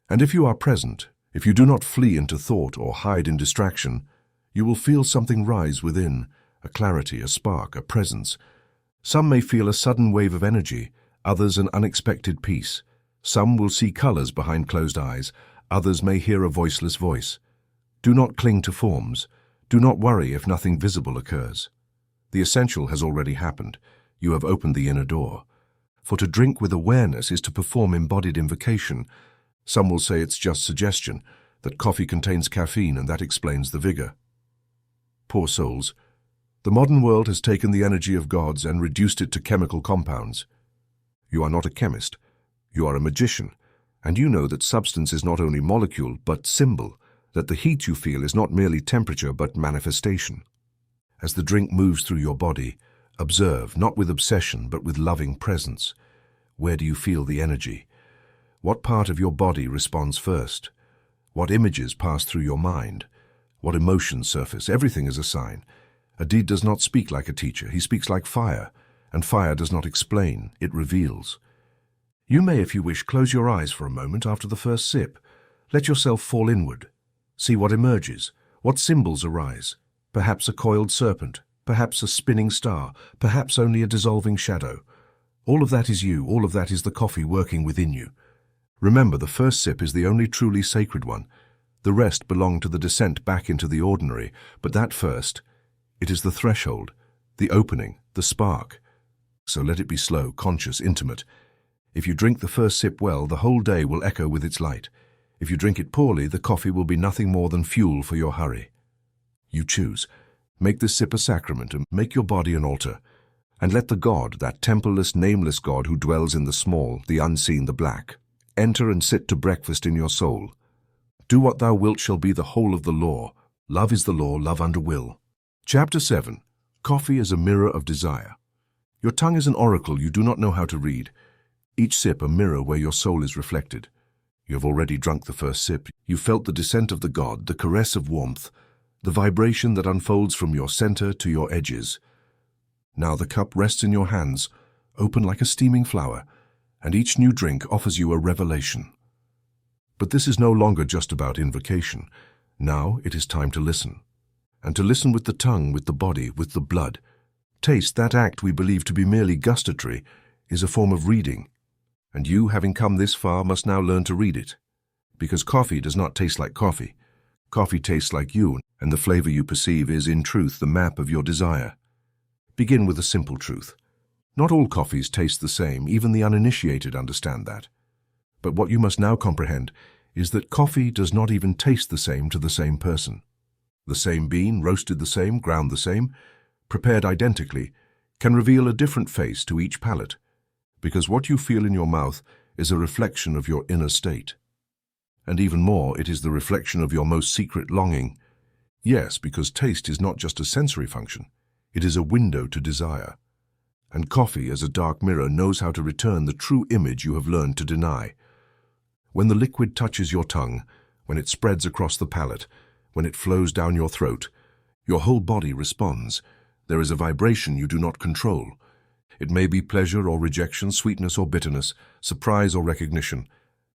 And if you are present, if you do not flee into thought or hide in distraction, you will feel something rise within, a clarity, a spark, a presence. Some may feel a sudden wave of energy, others an unexpected peace. Some will see colors behind closed eyes, others may hear a voiceless voice. Do not cling to forms. Do not worry if nothing visible occurs. The essential has already happened. You have opened the inner door. For to drink with awareness is to perform embodied invocation. Some will say it's just suggestion, that coffee contains caffeine and that explains the vigor. Poor souls, The modern world has taken the energy of gods and reduced it to chemical compounds. You are not a chemist. You are a magician. And you know that substance is not only molecule, but symbol, that the heat you feel is not merely temperature, but manifestation. As the drink moves through your body, observe, not with obsession, but with loving presence. Where do you feel the energy? What part of your body responds first? What images pass through your mind? What emotions surface? Everything is a sign. A deed does not speak like a teacher. He speaks like fire, and fire does not explain, it reveals. You may, if you wish, close your eyes for a moment after the first sip. Let yourself fall inward. See what emerges, what symbols arise. Perhaps a coiled serpent, perhaps a spinning star, perhaps only a dissolving shadow. All of that is you, all of that is the coffee working within you. Remember, the first sip is the only truly sacred one. The rest belong to the descent back into the ordinary, but that first, it is the threshold, the opening, the spark. So let it be slow, conscious, intimate. If you drink the first sip well, the whole day will echo with its light. If you drink it poorly, the coffee will be nothing more than fuel for your hurry. You choose. Make this sip a sacrament and make your body an altar. And let the God, that templeless, nameless God who dwells in the small, the unseen, the black, enter and sit to breakfast in your soul. Do what thou wilt shall be the whole of the law. Love is the law, love under will. Chapter 7. Coffee as a mirror of desire. Your tongue is an oracle you do not know how to read. Each sip a mirror where your soul is reflected. You have already drunk the first sip. You felt the descent of the God, the caress of warmth, the vibration that unfolds from your center to your edges. Now the cup rests in your hands, open like a steaming flower, and each new drink offers you a revelation. But this is no longer just about invocation. Now it is time to listen. And to listen with the tongue, with the body, with the blood. Taste, that act we believe to be merely gustatory, is a form of reading. And you, having come this far, must now learn to read it. Because coffee does not taste like coffee. Coffee tastes like you, and the flavor you perceive is, in truth, the map of your desire. Begin with a simple truth. Not all coffees taste the same, even the uninitiated understand that. But what you must now comprehend is that coffee does not even taste the same to the same person. The same bean, roasted the same, ground the same, prepared identically, can reveal a different face to each palate, because what you feel in your mouth is a reflection of your inner state. And even more, it is the reflection of your most secret longing. Yes, because taste is not just a sensory function, it is a window to desire. And coffee, as a dark mirror, knows how to return the true image you have learned to deny. When the liquid touches your tongue, when it spreads across the palate, when it flows down your throat, your whole body responds. There is a vibration you do not control. It may be pleasure or rejection, sweetness or bitterness, surprise or recognition.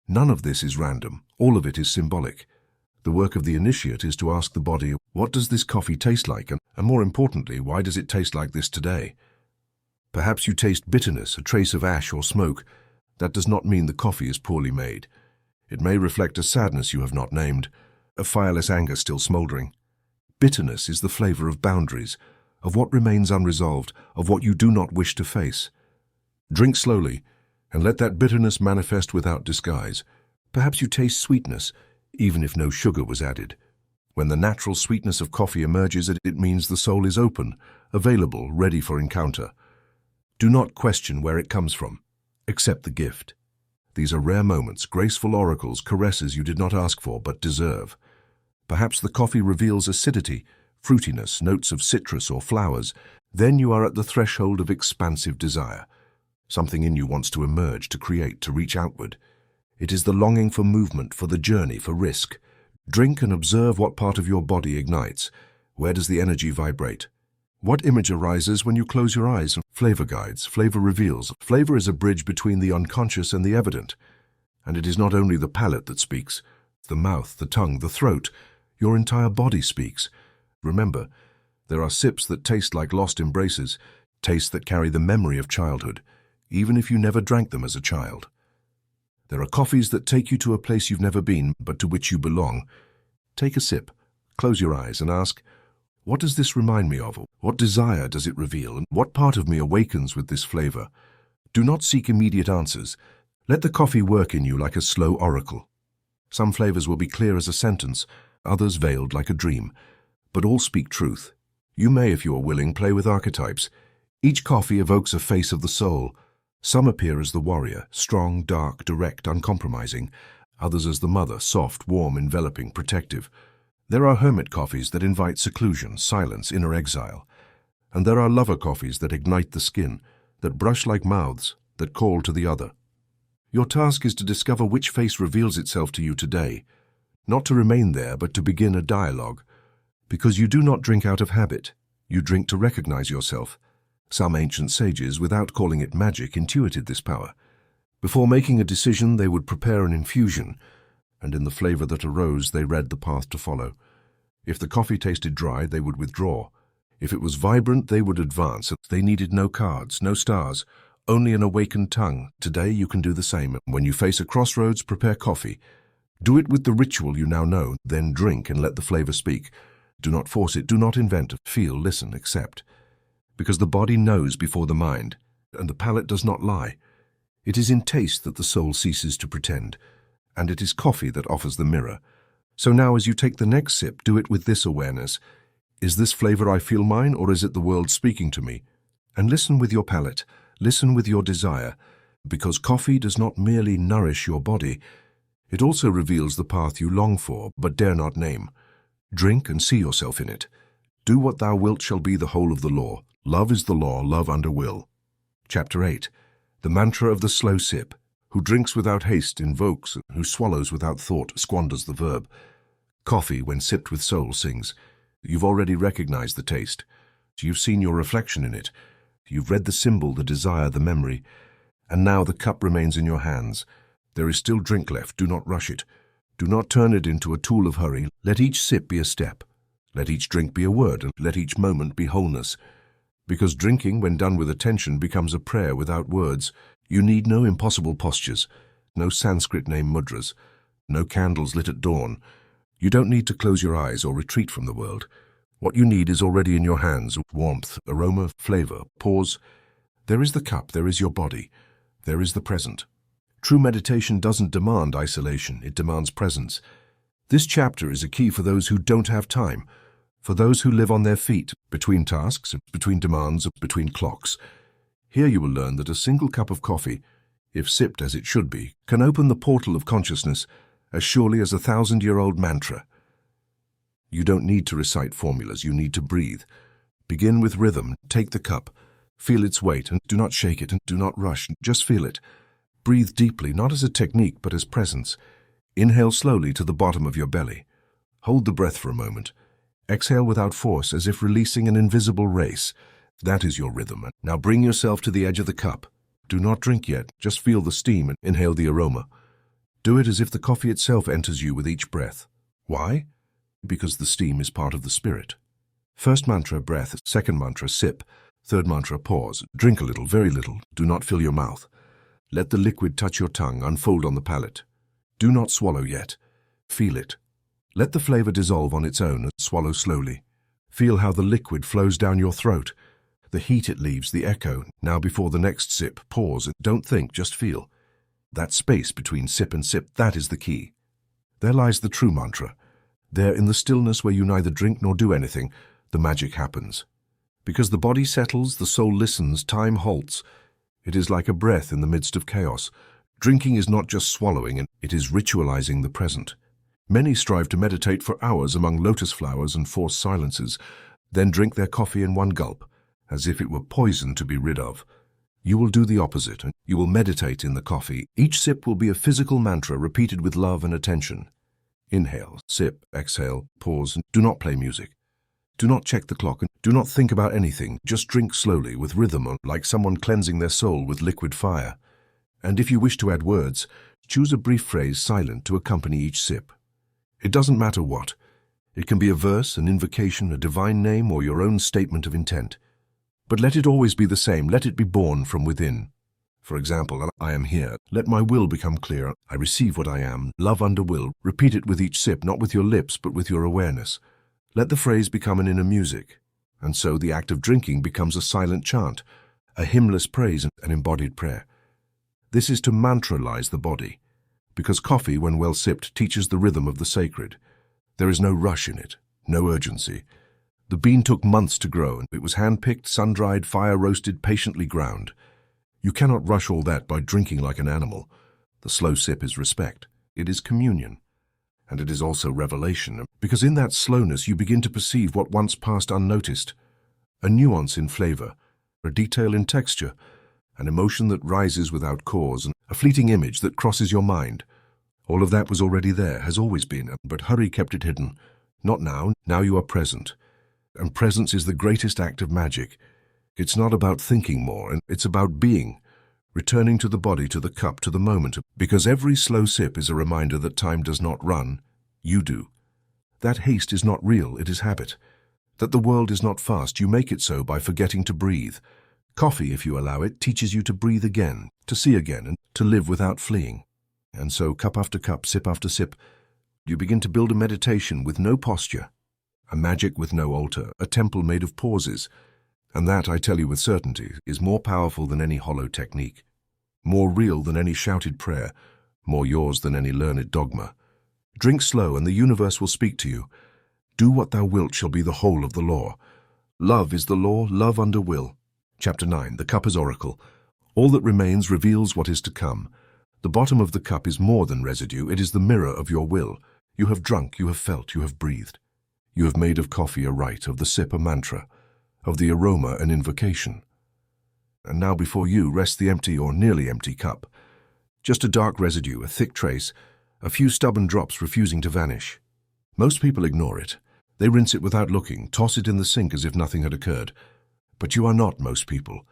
None of this is random. All of it is symbolic. The work of the initiate is to ask the body, what does this coffee taste like? And more importantly, why does it taste like this today? Perhaps you taste bitterness, a trace of ash or smoke. That does not mean the coffee is poorly made. It may reflect a sadness you have not named, a fireless anger still smoldering. Bitterness is the flavor of boundaries, of what remains unresolved, of what you do not wish to face. Drink slowly, and let that bitterness manifest without disguise. Perhaps you taste sweetness, even if no sugar was added. When the natural sweetness of coffee emerges, it means the soul is open, available, ready for encounter. Do not question where it comes from. Accept the gift. These are rare moments, graceful oracles, caresses you did not ask for but deserve. Perhaps the coffee reveals acidity, fruitiness, notes of citrus or flowers. Then you are at the threshold of expansive desire. Something in you wants to emerge, to create, to reach outward. It is the longing for movement, for the journey, for risk. Drink and observe what part of your body ignites. Where does the energy vibrate? What image arises when you close your eyes? Flavor guides, flavor reveals. Flavor is a bridge between the unconscious and the evident. And it is not only the palate that speaks. The mouth, the tongue, the throat. Your entire body speaks. Remember, there are sips that taste like lost embraces, tastes that carry the memory of childhood, even if you never drank them as a child. There are coffees that take you to a place you've never been, but to which you belong. Take a sip, close your eyes and ask, what does this remind me of? What desire does it reveal? And what part of me awakens with this flavor? Do not seek immediate answers. Let the coffee work in you like a slow oracle. Some flavors will be clear as a sentence, others veiled like a dream, but all speak truth. You may, if you are willing, play with archetypes. Each coffee evokes a face of the soul. Some appear as the warrior, strong, dark, direct, uncompromising. Others as the mother, soft, warm, enveloping, protective. There are hermit coffees that invite seclusion, silence, inner exile. And there are lover coffees that ignite the skin, that brush like mouths, that call to the other. Your task is to discover which face reveals itself to you today, not to remain there, but to begin a dialogue. Because you do not drink out of habit, you drink to recognize yourself. Some ancient sages, without calling it magic, intuited this power. Before making a decision, they would prepare an infusion, and in the flavor that arose, they read the path to follow. If the coffee tasted dry, they would withdraw. If it was vibrant, they would advance. They needed no cards, no stars, only an awakened tongue. Today, you can do the same. When you face a crossroads, prepare coffee. Do it with the ritual you now know, then drink and let the flavor speak. Do not force it, do not invent. Feel, listen, accept. Because the body knows before the mind, and the palate does not lie. It is in taste that the soul ceases to pretend, and it is coffee that offers the mirror. So now as you take the next sip, do it with this awareness. Is this flavor I feel mine, or is it the world speaking to me? And listen with your palate, listen with your desire, because coffee does not merely nourish your body, it also reveals the path you long for, but dare not name. Drink and see yourself in it. Do what thou wilt shall be the whole of the law. Love is the law, love under will. Chapter 8. The mantra of the slow sip. Who drinks without haste invokes, who swallows without thought squanders the verb. Coffee, when sipped with soul, sings. You've already recognized the taste. You've seen your reflection in it. You've read the symbol, the desire, the memory. And now the cup remains in your hands. There is still drink left. Do not rush it. Do not turn it into a tool of hurry. Let each sip be a step. Let each drink be a word, and let each moment be wholeness. Because drinking, when done with attention, becomes a prayer without words. You need no impossible postures, no Sanskrit name mudras, no candles lit at dawn. You don't need to close your eyes or retreat from the world. What you need is already in your hands: warmth, aroma, flavor. Pause. There is the cup, there is your body, there is the present. True meditation doesn't demand isolation, it demands presence. This chapter is a key for those who don't have time, for those who live on their feet, between tasks, between demands, between clocks. Here you will learn that a single cup of coffee, if sipped as it should be, can open the portal of consciousness as surely as a 1,000-year-old mantra. You don't need to recite formulas, you need to breathe. Begin with rhythm, take the cup, feel its weight, and do not shake it, and do not rush, just feel it. Breathe deeply, not as a technique, but as presence. Inhale slowly to the bottom of your belly. Hold the breath for a moment. Exhale without force, as if releasing an invisible race. That is your rhythm. Now bring yourself to the edge of the cup. Do not drink yet, just feel the steam and inhale the aroma. Do it as if the coffee itself enters you with each breath. Why? Because the steam is part of the spirit. First mantra, breath. Second mantra, sip. Third mantra, pause. Drink a little, very little. Do not fill your mouth. Let the liquid touch your tongue, unfold on the palate. Do not swallow yet. Feel it. Let the flavor dissolve on its own and swallow slowly. Feel how the liquid flows down your throat. The heat it leaves, the echo. Now before the next sip, pause. Don't think, just feel. That space between sip and sip, that is the key. There lies the true mantra. There, in the stillness where you neither drink nor do anything, the magic happens. Because the body settles, the soul listens, time halts. It is like a breath in the midst of chaos. Drinking is not just swallowing, it is ritualizing the present. Many strive to meditate for hours among lotus flowers and forced silences, then drink their coffee in one gulp, as if it were poison to be rid of. You will do the opposite, and you will meditate in the coffee. Each sip will be a physical mantra repeated with love and attention. Inhale, sip, exhale, pause, and do not play music. Do not check the clock and do not think about anything. Just drink slowly with rhythm, like someone cleansing their soul with liquid fire. And if you wish to add words, choose a brief phrase silent to accompany each sip. It doesn't matter what. It can be a verse, an invocation, a divine name, or your own statement of intent. But let it always be the same. Let it be born from within. For example, I am here. Let my will become clear. I receive what I am. Love under will. Repeat it with each sip, not with your lips, but with your awareness. Let the phrase become an inner music, and so the act of drinking becomes a silent chant, a hymnless praise, an embodied prayer. This is to mantralize the body, because coffee, when well sipped, teaches the rhythm of the sacred. There is no rush in it, no urgency. The bean took months to grow, and it was hand-picked, sun-dried, fire-roasted, patiently ground. You cannot rush all that by drinking like an animal. The slow sip is respect. It is communion. And it is also revelation, because in that slowness you begin to perceive what once passed unnoticed. A nuance in flavor, a detail in texture, an emotion that rises without cause, and a fleeting image that crosses your mind. All of that was already there, has always been, but hurry kept it hidden. Not now. Now you are present. And presence is the greatest act of magic. It's not about thinking more, and it's about being, returning to the body, to the cup, to the moment, because every slow sip is a reminder that time does not run, you do. That haste is not real, it is habit. That the world is not fast, you make it so by forgetting to breathe. Coffee, if you allow it, teaches you to breathe again, to see again, and to live without fleeing. And so, cup after cup, sip after sip, you begin to build a meditation with no posture, a magic with no altar, a temple made of pauses. And that, I tell you with certainty, is more powerful than any hollow technique, more real than any shouted prayer, more yours than any learned dogma. Drink slow, and the universe will speak to you. Do what thou wilt shall be the whole of the law. Love is the law, love under will. Chapter 9, the cup as oracle. All that remains reveals what is to come. The bottom of the cup is more than residue, it is the mirror of your will. You have drunk, you have felt, you have breathed. You have made of coffee a rite, of the sip a mantra, of the aroma an invocation. And now before you rests the empty or nearly empty cup. Just a dark residue, a thick trace, a few stubborn drops refusing to vanish. Most people ignore it. They rinse it without looking, toss it in the sink as if nothing had occurred. But you are not most people.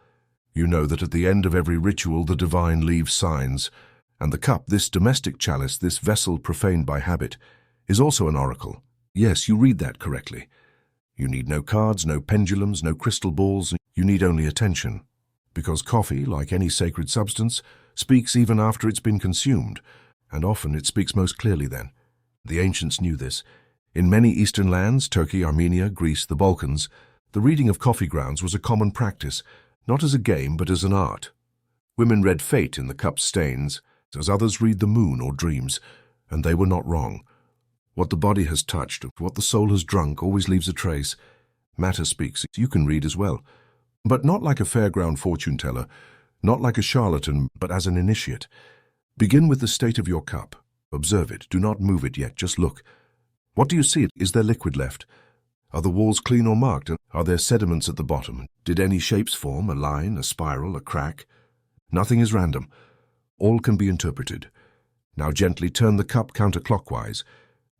You know that at the end of every ritual the divine leaves signs, and the cup, this domestic chalice, this vessel profaned by habit, is also an oracle. Yes, you read that correctly. You need no cards, no pendulums, no crystal balls. You need only attention. Because coffee, like any sacred substance, speaks even after it's been consumed, and often it speaks most clearly then. The ancients knew this. In many Eastern lands, Turkey, Armenia, Greece, the Balkans, the reading of coffee grounds was a common practice, not as a game but as an art. Women read fate in the cup's stains, as others read the moon or dreams, and they were not wrong. What the body has touched, what the soul has drunk, always leaves a trace. Matter speaks, you can read as well. But not like a fairground fortune-teller, not like a charlatan, but as an initiate. Begin with the state of your cup. Observe it, do not move it yet, just look. What do you see? Is there liquid left? Are the walls clean or marked? Are there sediments at the bottom? Did any shapes form, a line, a spiral, a crack? Nothing is random. All can be interpreted. Now gently turn the cup counterclockwise.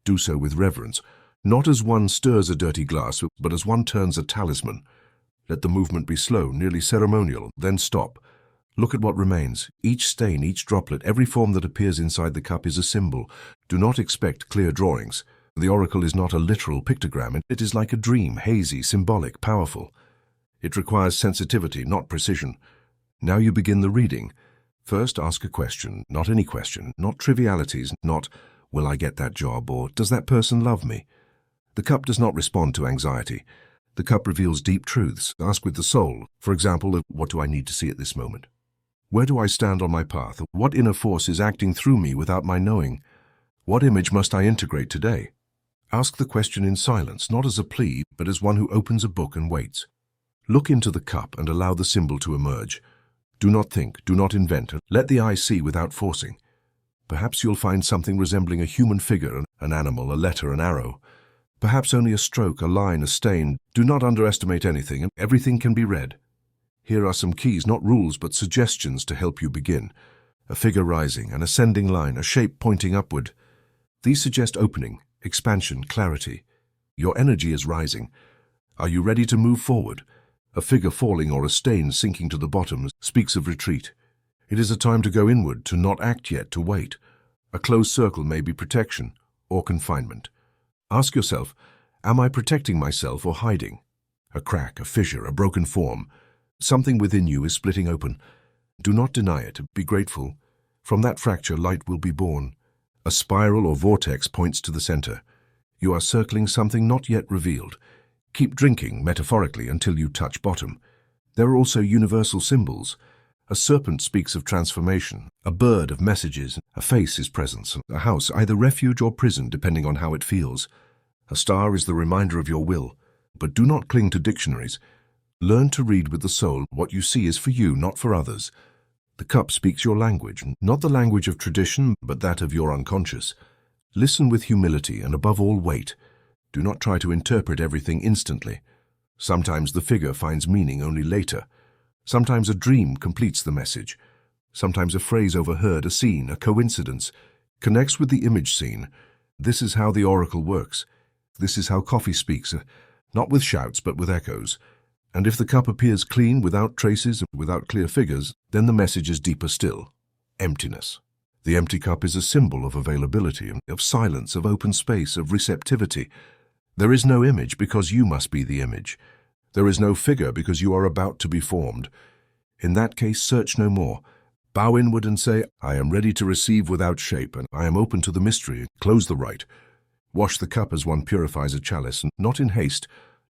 Do so with reverence, not as one stirs a dirty glass, but as one turns a talisman. Let the movement be slow, nearly ceremonial, then stop. Look at what remains. Each stain, each droplet, every form that appears inside the cup is a symbol. Do not expect clear drawings. The oracle is not a literal pictogram. It is like a dream, hazy, symbolic, powerful. It requires sensitivity, not precision. Now you begin the reading. First, ask a question, not any question, not trivialities, not, will I get that job, or does that person love me? The cup does not respond to anxiety. The cup reveals deep truths. Ask with the soul. For example, what do I need to see at this moment? Where do I stand on my path? What inner force is acting through me without my knowing? What image must I integrate today? Ask the question in silence, not as a plea, but as one who opens a book and waits. Look into the cup and allow the symbol to emerge. Do not think, do not invent. Let the eye see without forcing. Perhaps you'll find something resembling a human figure, an animal, a letter, an arrow. Perhaps only a stroke, a line, a stain. Do not underestimate anything, and everything can be read. Here are some keys, not rules, but suggestions to help you begin. A figure rising, an ascending line, a shape pointing upward. These suggest opening, expansion, clarity. Your energy is rising. Are you ready to move forward? A figure falling or a stain sinking to the bottom speaks of retreat. It is a time to go inward, to not act yet, to wait. A closed circle may be protection or confinement. Ask yourself, am I protecting myself or hiding? A crack, a fissure, a broken form. Something within you is splitting open. Do not deny it. Be grateful. From that fracture, light will be born. A spiral or vortex points to the center. You are circling something not yet revealed. Keep drinking, metaphorically, until you touch bottom. There are also universal symbols. A serpent speaks of transformation, a bird of messages, a face is presence, a house either refuge or prison depending on how it feels. A star is the reminder of your will. but do not cling to dictionaries. Learn to read with the soul. What you see is for you, not for others. The cup speaks your language, not the language of tradition, but that of your unconscious. Listen with humility and above all wait. Do not try to interpret everything instantly. Sometimes the figure finds meaning only later. Sometimes a dream completes the message. Sometimes a phrase overheard, a scene, a coincidence, connects with the image seen. This is how the oracle works. This is how coffee speaks, not with shouts but with echoes. And if the cup appears clean, without traces, without clear figures, then the message is deeper still. Emptiness. The empty cup is a symbol of availability, of silence, of open space, of receptivity. There is no image because you must be the image. There is no figure because you are about to be formed. In that case, search no more. Bow inward and say, I am ready to receive without shape, and I am open to the mystery. Close the rite. Wash the cup as one purifies a chalice, not in haste,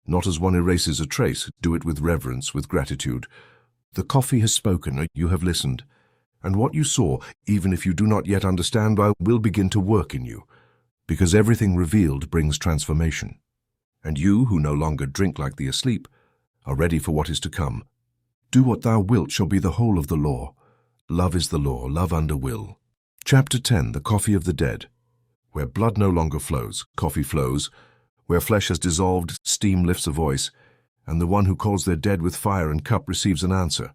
not as one erases a trace. Do it with reverence, with gratitude. The coffee has spoken, you have listened. And what you saw, even if you do not yet understand, will begin to work in you, because everything revealed brings transformation. And you, who no longer drink like the asleep, are ready for what is to come. Do what thou wilt shall be the whole of the law. Love is the law, love under will. Chapter 10, The Coffee of the Dead. Where blood no longer flows, coffee flows. Where flesh has dissolved, steam lifts a voice, and the one who calls their dead with fire and cup receives an answer.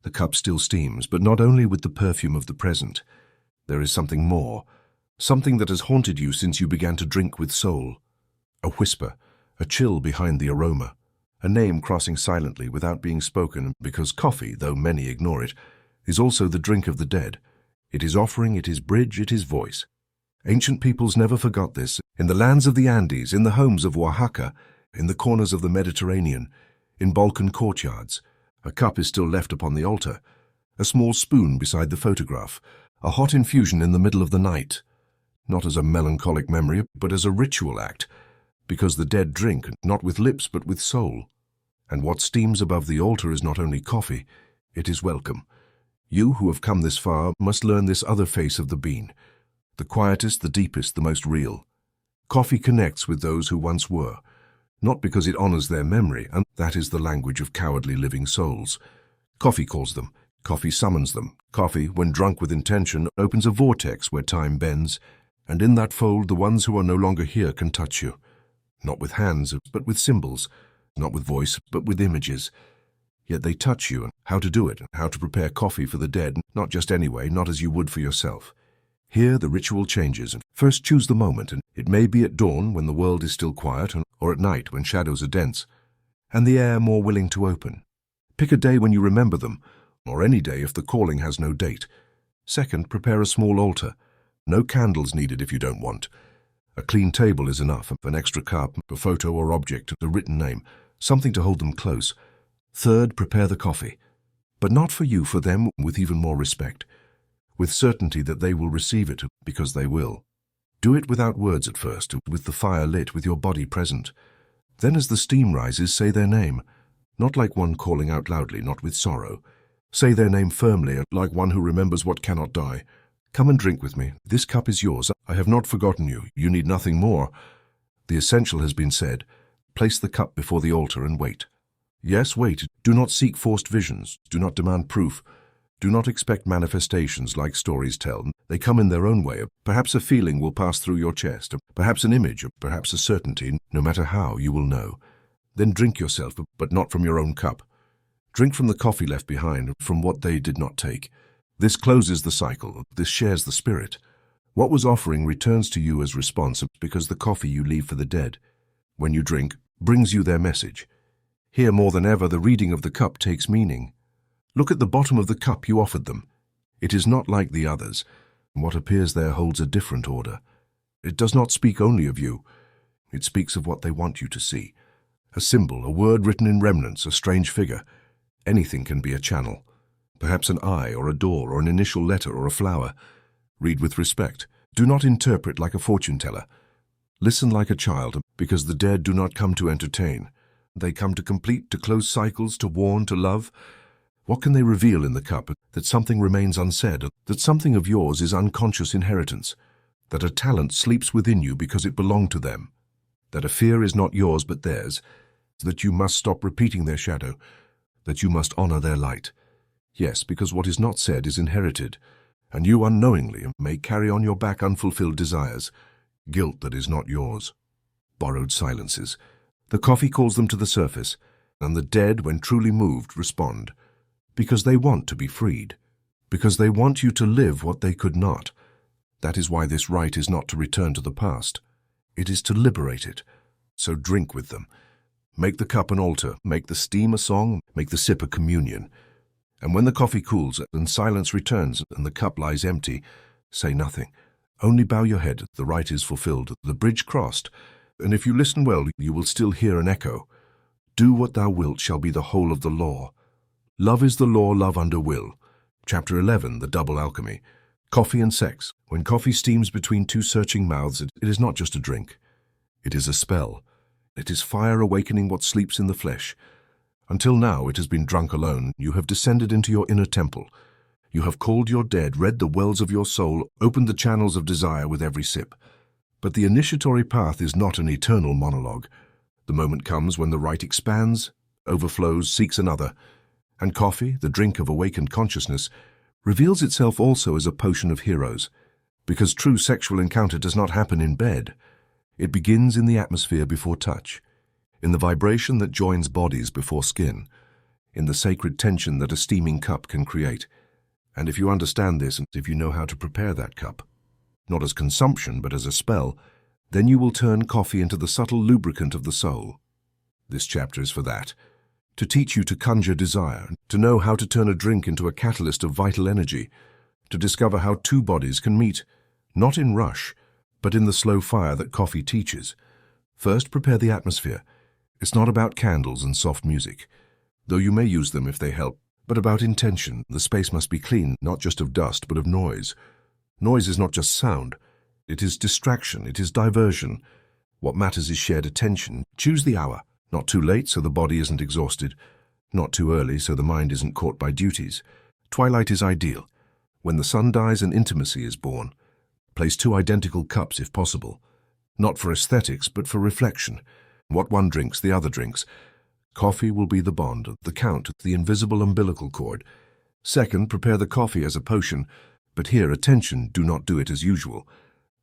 The cup still steams, but not only with the perfume of the present. There is something more, something that has haunted you since you began to drink with soul. A whisper, a chill behind the aroma, a name crossing silently without being spoken, because coffee, though many ignore it, is also the drink of the dead. It is offering, it is bridge, it is voice. Ancient peoples never forgot this. In the lands of the Andes, in the homes of Oaxaca, in the corners of the Mediterranean, in Balkan courtyards, a cup is still left upon the altar, a small spoon beside the photograph, a hot infusion in the middle of the night, not as a melancholic memory, but as a ritual act, because the dead drink, not with lips but with soul. And what steams above the altar is not only coffee, it is welcome. You who have come this far must learn this other face of the bean, the quietest, the deepest, the most real. Coffee connects with those who once were, not because it honors their memory, and that is the language of cowardly living souls. Coffee calls them, coffee summons them. Coffee, when drunk with intention, opens a vortex where time bends, and in that fold the ones who are no longer here can touch you. Not with hands, but with symbols, not with voice, but with images. Yet they touch you, and how to do it, and how to prepare coffee for the dead, not just anyway, not as you would for yourself. Here the ritual changes, and first choose the moment, and it may be at dawn when the world is still quiet, or at night when shadows are dense, and the air more willing to open. Pick a day when you remember them, or any day if the calling has no date. Second, prepare a small altar. No candles needed if you don't want. A clean table is enough, an extra cup, a photo or object, a written name, something to hold them close. Third, prepare the coffee, but not for you, for them, with even more respect, with certainty that they will receive it, because they will. Do it without words at first, with the fire lit, with your body present. Then as the steam rises, say their name, not like one calling out loudly, not with sorrow. Say their name firmly, like one who remembers what cannot die. Come and drink with me. This cup is yours. I have not forgotten you. You need nothing more. The essential has been said. Place the cup before the altar and wait. Yes, wait. Do not seek forced visions. Do not demand proof. Do not expect manifestations like stories tell. They come in their own way. Perhaps a feeling will pass through your chest, perhaps an image, perhaps a certainty. No matter how, you will know. Then drink yourself, but not from your own cup. Drink from the coffee left behind, from what they did not take. This closes the cycle. This shares the spirit. What was offering returns to you as response, because the coffee you leave for the dead, when you drink, brings you their message. Here more than ever, the reading of the cup takes meaning. Look at the bottom of the cup you offered them. It is not like the others. What appears there holds a different order. It does not speak only of you. It speaks of what they want you to see. A symbol, a word written in remnants, a strange figure. Anything can be a channel. Perhaps an eye or a door or an initial letter or a flower. Read with respect. Do not interpret like a fortune teller. Listen like a child, because the dead do not come to entertain. They come to complete, to close cycles, to warn, to love. What can they reveal in the cup? That something remains unsaid, that something of yours is unconscious inheritance, that a talent sleeps within you because it belonged to them, that a fear is not yours but theirs, that you must stop repeating their shadow, that you must honor their light. Yes, because what is not said is inherited, and you unknowingly may carry on your back unfulfilled desires, guilt that is not yours. Borrowed silences. The coffee calls them to the surface, and the dead, when truly moved, respond, because they want to be freed, because they want you to live what they could not. That is why this rite is not to return to the past. It is to liberate it. So drink with them. Make the cup an altar, make the steam a song, make the sip a communion. And when the coffee cools and silence returns and the cup lies empty, say nothing. Only bow your head. The rite is fulfilled, the bridge crossed, and if you listen well, you will still hear an echo. Do what thou wilt shall be the whole of the law. Love is the law, love under will. Chapter 11, the double alchemy. Coffee and sex. When coffee steams between two searching mouths, it is not just a drink. It is a spell. It is fire awakening what sleeps in the flesh. Until now it has been drunk alone. You have descended into your inner temple. You have called your dead, read the wells of your soul, opened the channels of desire with every sip. But the initiatory path is not an eternal monologue. The moment comes when the rite expands, overflows, seeks another. And coffee, the drink of awakened consciousness, reveals itself also as a potion of heroes. Because true sexual encounter does not happen in bed. It begins in the atmosphere before touch, in the vibration that joins bodies before skin, in the sacred tension that a steaming cup can create. And if you understand this, and if you know how to prepare that cup, not as consumption but as a spell, then you will turn coffee into the subtle lubricant of the soul. This chapter is for that, to teach you to conjure desire, to know how to turn a drink into a catalyst of vital energy, to discover how two bodies can meet, not in rush, but in the slow fire that coffee teaches. First, prepare the atmosphere. It's not about candles and soft music, though you may use them if they help, but about intention. The space must be clean, not just of dust, but of noise. Noise is not just sound. It is distraction, it is diversion. What matters is shared attention. Choose the hour. Not too late so the body isn't exhausted. Not too early so the mind isn't caught by duties. Twilight is ideal. When the sun dies and intimacy is born. Place two identical cups if possible. Not for aesthetics, but for reflection. What one drinks, the other drinks. Coffee will be the bond, the count, the invisible umbilical cord. Second, prepare the coffee as a potion. But here, attention, do not do it as usual.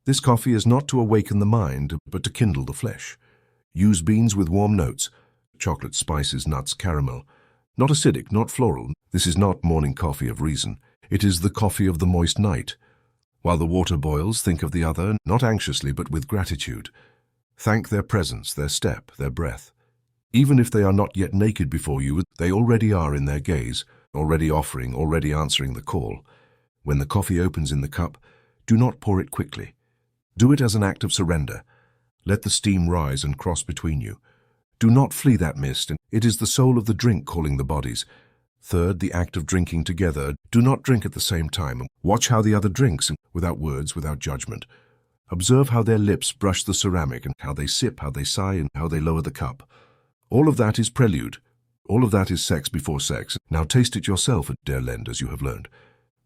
This coffee is not to awaken the mind, but to kindle the flesh. Use beans with warm notes, chocolate, spices, nuts, caramel. Not acidic, not floral. This is not morning coffee of reason. It is the coffee of the moist night. While the water boils, think of the other, not anxiously, but with gratitude. Thank their presence, their step, their breath. Even if they are not yet naked before you, they already are in their gaze, already offering, already answering the call. When the coffee opens in the cup, do not pour it quickly. Do it as an act of surrender. Let the steam rise and cross between you. Do not flee that mist, and it is the soul of the drink calling the bodies. Third, the act of drinking together. Do not drink at the same time. Watch how the other drinks, without words, without judgment. Observe how their lips brush the ceramic, and how they sip, how they sigh, and how they lower the cup. All of that is prelude. All of that is sex before sex. Now taste it yourself, dear Lend, as you have learned.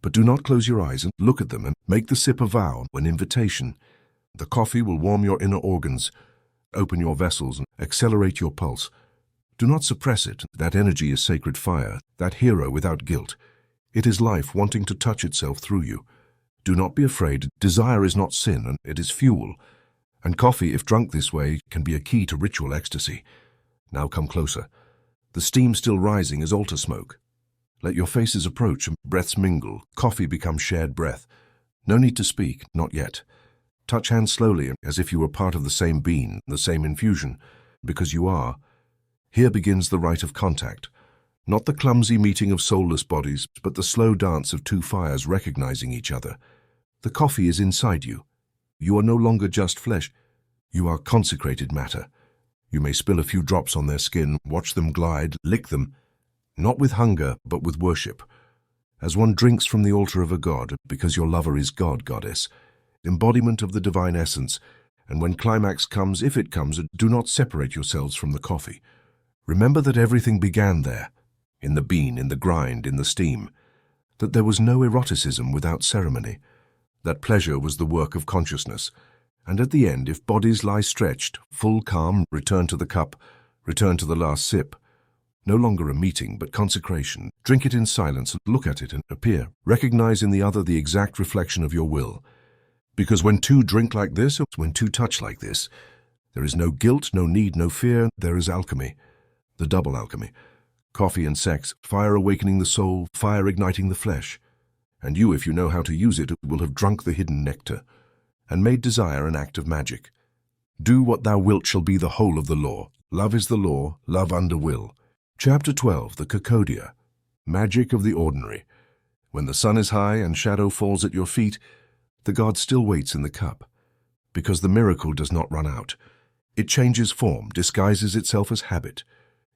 But do not close your eyes and look at them, and make the sip a vow, an invitation. The coffee will warm your inner organs, open your vessels, and accelerate your pulse. Do not suppress it. That energy is sacred fire, that hero without guilt. It is life wanting to touch itself through you. Do not be afraid. Desire is not sin, and it is fuel. And coffee, if drunk this way, can be a key to ritual ecstasy. Now come closer. The steam still rising is altar smoke. Let your faces approach and breaths mingle. Coffee becomes shared breath. No need to speak, not yet. Touch hands slowly, as if you were part of the same bean, the same infusion, because you are. Here begins the rite of contact. Not the clumsy meeting of soulless bodies, but the slow dance of two fires recognizing each other. The coffee is inside you. You are no longer just flesh. You are consecrated matter. You may spill a few drops on their skin, watch them glide, lick them, not with hunger, but with worship. As one drinks from the altar of a god, because your lover is God, goddess, embodiment of the divine essence, and when climax comes, if it comes, do not separate yourselves from the coffee. Remember that everything began there, in the bean, in the grind, in the steam, that there was no eroticism without ceremony, that pleasure was the work of consciousness, and at the end, if bodies lie stretched, full calm, return to the cup, Return to the last sip. No longer a meeting, but consecration. Drink it in silence and look at it and appear. Recognize in the other the exact reflection of your will. Because when two drink like this, or when two touch like this, there is no guilt, no need, no fear. There is alchemy. The double alchemy. Coffee and sex, fire awakening the soul, fire igniting the flesh. And you, if you know how to use it, will have drunk the hidden nectar, and made desire an act of magic. Do what thou wilt shall be the whole of the law. Love is the law, love under will. Chapter 12, the Cacodia. Magic of the ordinary. When the sun is high and shadow falls at your feet, the god still waits in the cup, because the miracle does not run out. It changes form, disguises itself as habit.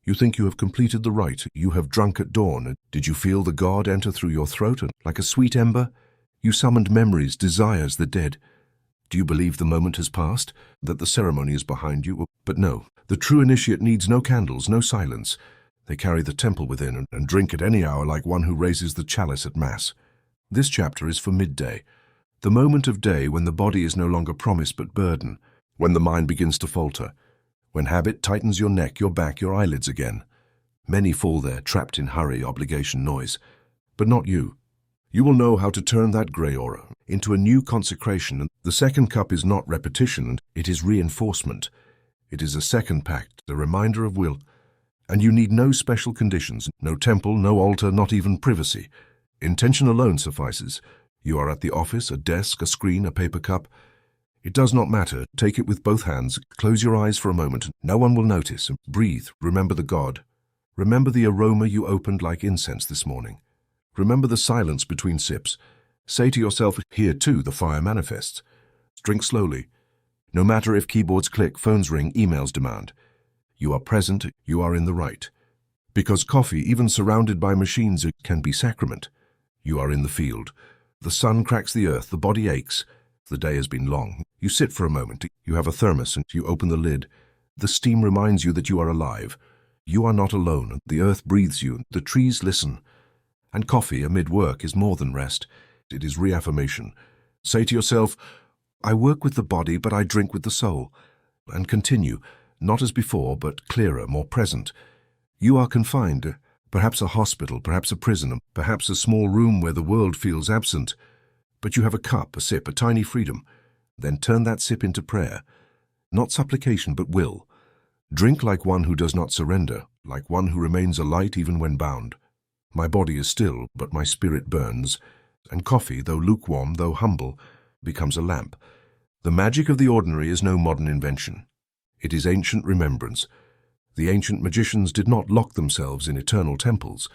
You think you have completed the rite, you have drunk at dawn. Did you feel the god enter through your throat, and like a sweet ember? You summoned memories, desires, the dead. Do you believe the moment has passed, that the ceremony is behind you? But no, the true initiate needs no candles, no silence. They carry the temple within and drink at any hour like one who raises the chalice at Mass. This chapter is for midday, the moment of day when the body is no longer promise but burden, when the mind begins to falter, when habit tightens your neck, your back, your eyelids again. Many fall there, trapped in hurry, obligation, noise. But not you. You will know how to turn that grey aura into a new consecration. And the second cup is not repetition, it is reinforcement. It is a second pact, a reminder of will. And you need no special conditions, no temple, no altar, not even privacy. Intention alone suffices. You are at the office, a desk, a screen, a paper cup. It does not matter. Take it with both hands. Close your eyes for a moment. No one will notice. Breathe. Remember the God. Remember the aroma you opened like incense this morning. Remember the silence between sips. Say to yourself, here too the fire manifests. Drink slowly. No matter if keyboards click, phones ring, emails demand. You are present, you are in the right. Because coffee, even surrounded by machines, can be sacrament. You are in the field. The sun cracks the earth, the body aches. The day has been long. You sit for a moment. You have a thermos and you open the lid. The steam reminds you that you are alive. You are not alone. The earth breathes you. The trees listen. And coffee amid work is more than rest. It is reaffirmation. Say to yourself, I work with the body, but I drink with the soul. And continue, not as before, but clearer, more present. You are confined, perhaps a hospital, perhaps a prison, perhaps a small room where the world feels absent. But you have a cup, a sip, a tiny freedom. Then turn that sip into prayer. Not supplication, but will. Drink like one who does not surrender, like one who remains alight even when bound. My body is still, but my spirit burns. And coffee, though lukewarm, though humble, becomes a lamp. The magic of the ordinary is no modern invention. It is ancient remembrance. The ancient magicians did not lock themselves in eternal temples.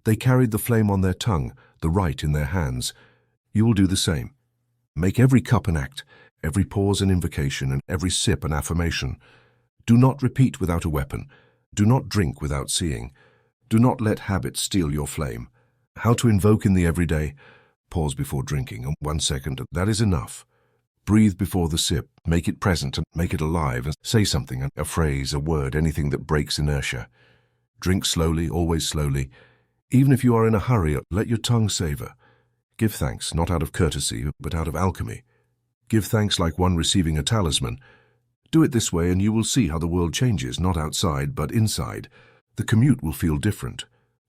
They carried the flame on their tongue, the rite in their hands. You will do the same. Make every cup an act, every pause an invocation, and every sip an affirmation. Do not repeat without a weapon. Do not drink without seeing. Do not let habit steal your flame. How to invoke in the everyday? Pause before drinking, 1 second, that is enough. Breathe before the sip, make it present and make it alive, and say something, a phrase, a word, anything that breaks inertia. Drink slowly, always slowly. Even if you are in a hurry, let your tongue savor. Give thanks, not out of courtesy, but out of alchemy. Give thanks like one receiving a talisman. Do it this way and you will see how the world changes, not outside, but inside. The commute will feel different.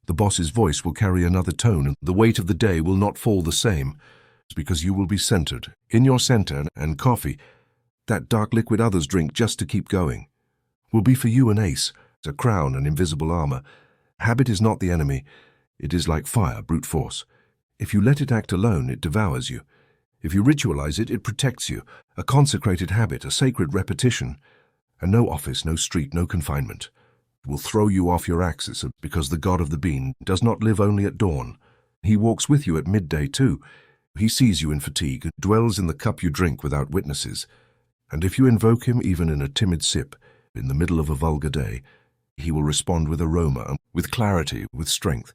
The boss's voice will carry another tone, and the weight of the day will not fall the same. It's because you will be centered, in your center, and coffee, that dark liquid others drink just to keep going, will be for you an ace, a crown, an invisible armor. Habit is not the enemy. It is like fire, brute force. If you let it act alone, it devours you. If you ritualize it, it protects you. A consecrated habit, a sacred repetition. And no office, no street, no confinement. It will throw you off your axis, because the god of the bean does not live only at dawn. He walks with you at midday too. He sees you in fatigue, dwells in the cup you drink without witnesses. And if you invoke him even in a timid sip, in the middle of a vulgar day, he will respond with aroma, with clarity, with strength.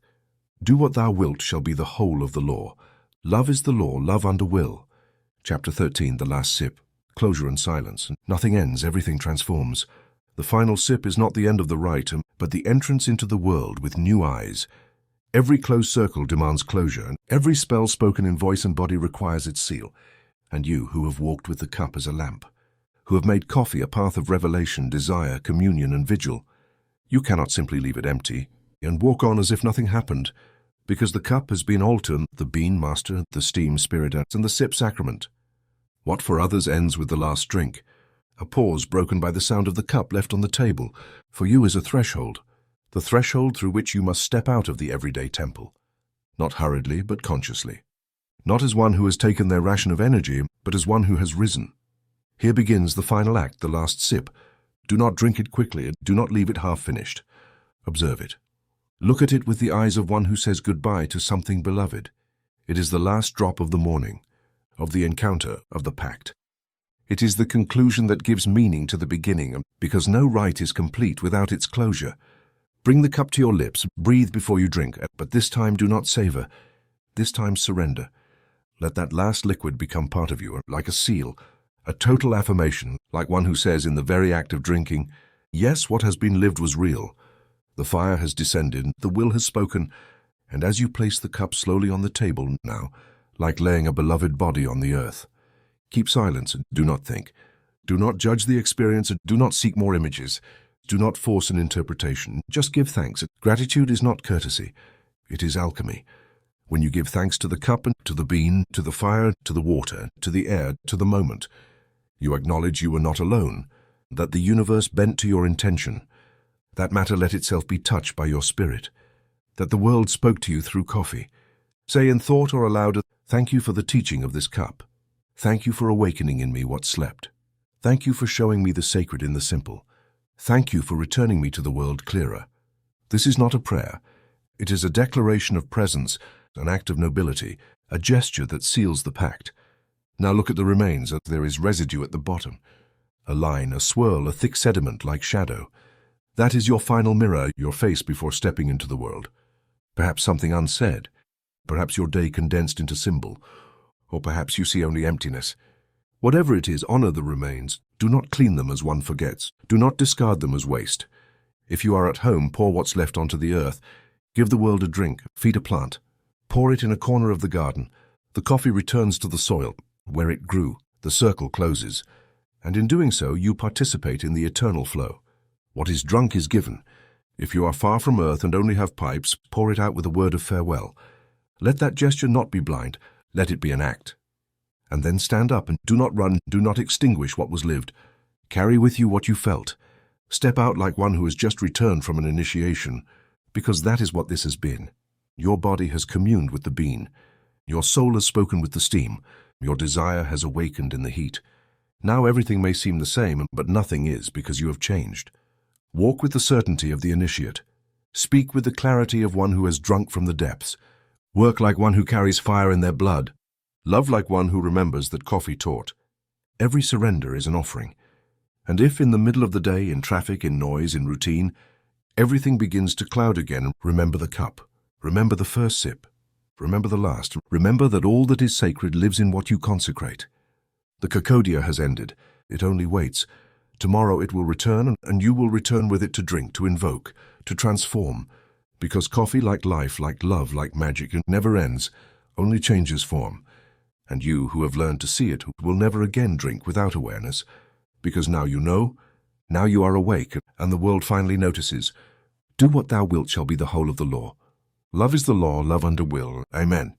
Do what thou wilt shall be the whole of the law. Love is the law, love under will. Chapter 13, the last sip. Closure and silence. Nothing ends, everything transforms. The final sip is not the end of the rite, but the entrance into the world with new eyes. Every closed circle demands closure, and every spell spoken in voice and body requires its seal. And you, who have walked with the cup as a lamp, who have made coffee a path of revelation, desire, communion, and vigil, You cannot simply leave it empty and walk on as if nothing happened, because the cup has been altered, the bean master, the steam spirit, and the sip sacrament. What for others ends with the last drink. A pause broken by the sound of the cup left on the table, for you is a threshold, the threshold through which you must step out of the everyday temple. Not hurriedly, but consciously. Not as one who has taken their ration of energy, but as one who has risen. Here begins the final act, the last sip. Do not drink it quickly, and do not leave it half-finished. Observe it. Look at it with the eyes of one who says goodbye to something beloved. It is the last drop of the morning, of the encounter, of the pact. It is the conclusion that gives meaning to the beginning, because no rite is complete without its closure. Bring the cup to your lips, breathe before you drink, but this time do not savor. This time surrender. Let that last liquid become part of you, like a seal, a total affirmation, like one who says in the very act of drinking, yes, what has been lived was real. The fire has descended, the will has spoken, and as you place the cup slowly on the table now, like laying a beloved body on the earth, keep silence and do not think. Do not judge the experience and do not seek more images. Do not force an interpretation. Just give thanks. Gratitude is not courtesy. It is alchemy. When you give thanks to the cup and to the bean, to the fire, to the water, to the air, to the moment, you acknowledge you were not alone, that the universe bent to your intention, that matter let itself be touched by your spirit, that the world spoke to you through coffee. Say in thought or aloud, thank you for the teaching of this cup. Thank you for awakening in me what slept. Thank you for showing me the sacred in the simple. Thank you for returning me to the world clearer. This is not a prayer. It is a declaration of presence, an act of nobility, a gesture that seals the pact. Now look at the remains. There is residue at the bottom. A line, a swirl, a thick sediment like shadow. That is your final mirror, your face before stepping into the world. Perhaps something unsaid. Perhaps your day condensed into symbol. Or perhaps you see only emptiness. Whatever it is, honor the remains. Do not clean them as one forgets. Do not discard them as waste. If you are at home, pour what's left onto the earth. Give the world a drink. Feed a plant. Pour it in a corner of the garden. The coffee returns to the soil, where it grew. The circle closes. And in doing so, you participate in the eternal flow. What is drunk is given. If you are far from earth and only have pipes, pour it out with a word of farewell. Let that gesture not be blind. Let it be an act. And then stand up and do not run, do not extinguish what was lived. Carry with you what you felt. Step out like one who has just returned from an initiation, because that is what this has been. Your body has communed with the bean. Your soul has spoken with the steam. Your desire has awakened in the heat. Now everything may seem the same, but nothing is, because you have changed. Walk with the certainty of the initiate. Speak with the clarity of one who has drunk from the depths. Work like one who carries fire in their blood. Love like one who remembers that coffee taught. Every surrender is an offering. And if in the middle of the day, in traffic, in noise, in routine, everything begins to cloud again, remember the cup. Remember the first sip. Remember the last. Remember that all that is sacred lives in what you consecrate. The cacodia has ended. It only waits. Tomorrow it will return, and you will return with it to drink, to invoke, to transform. Because coffee, like life, like love, like magic, it never ends, only changes form. And you, who have learned to see it, will never again drink without awareness, because now you know, now you are awake, and the world finally notices. Do what thou wilt shall be the whole of the law. Love is the law, love under will. Amen.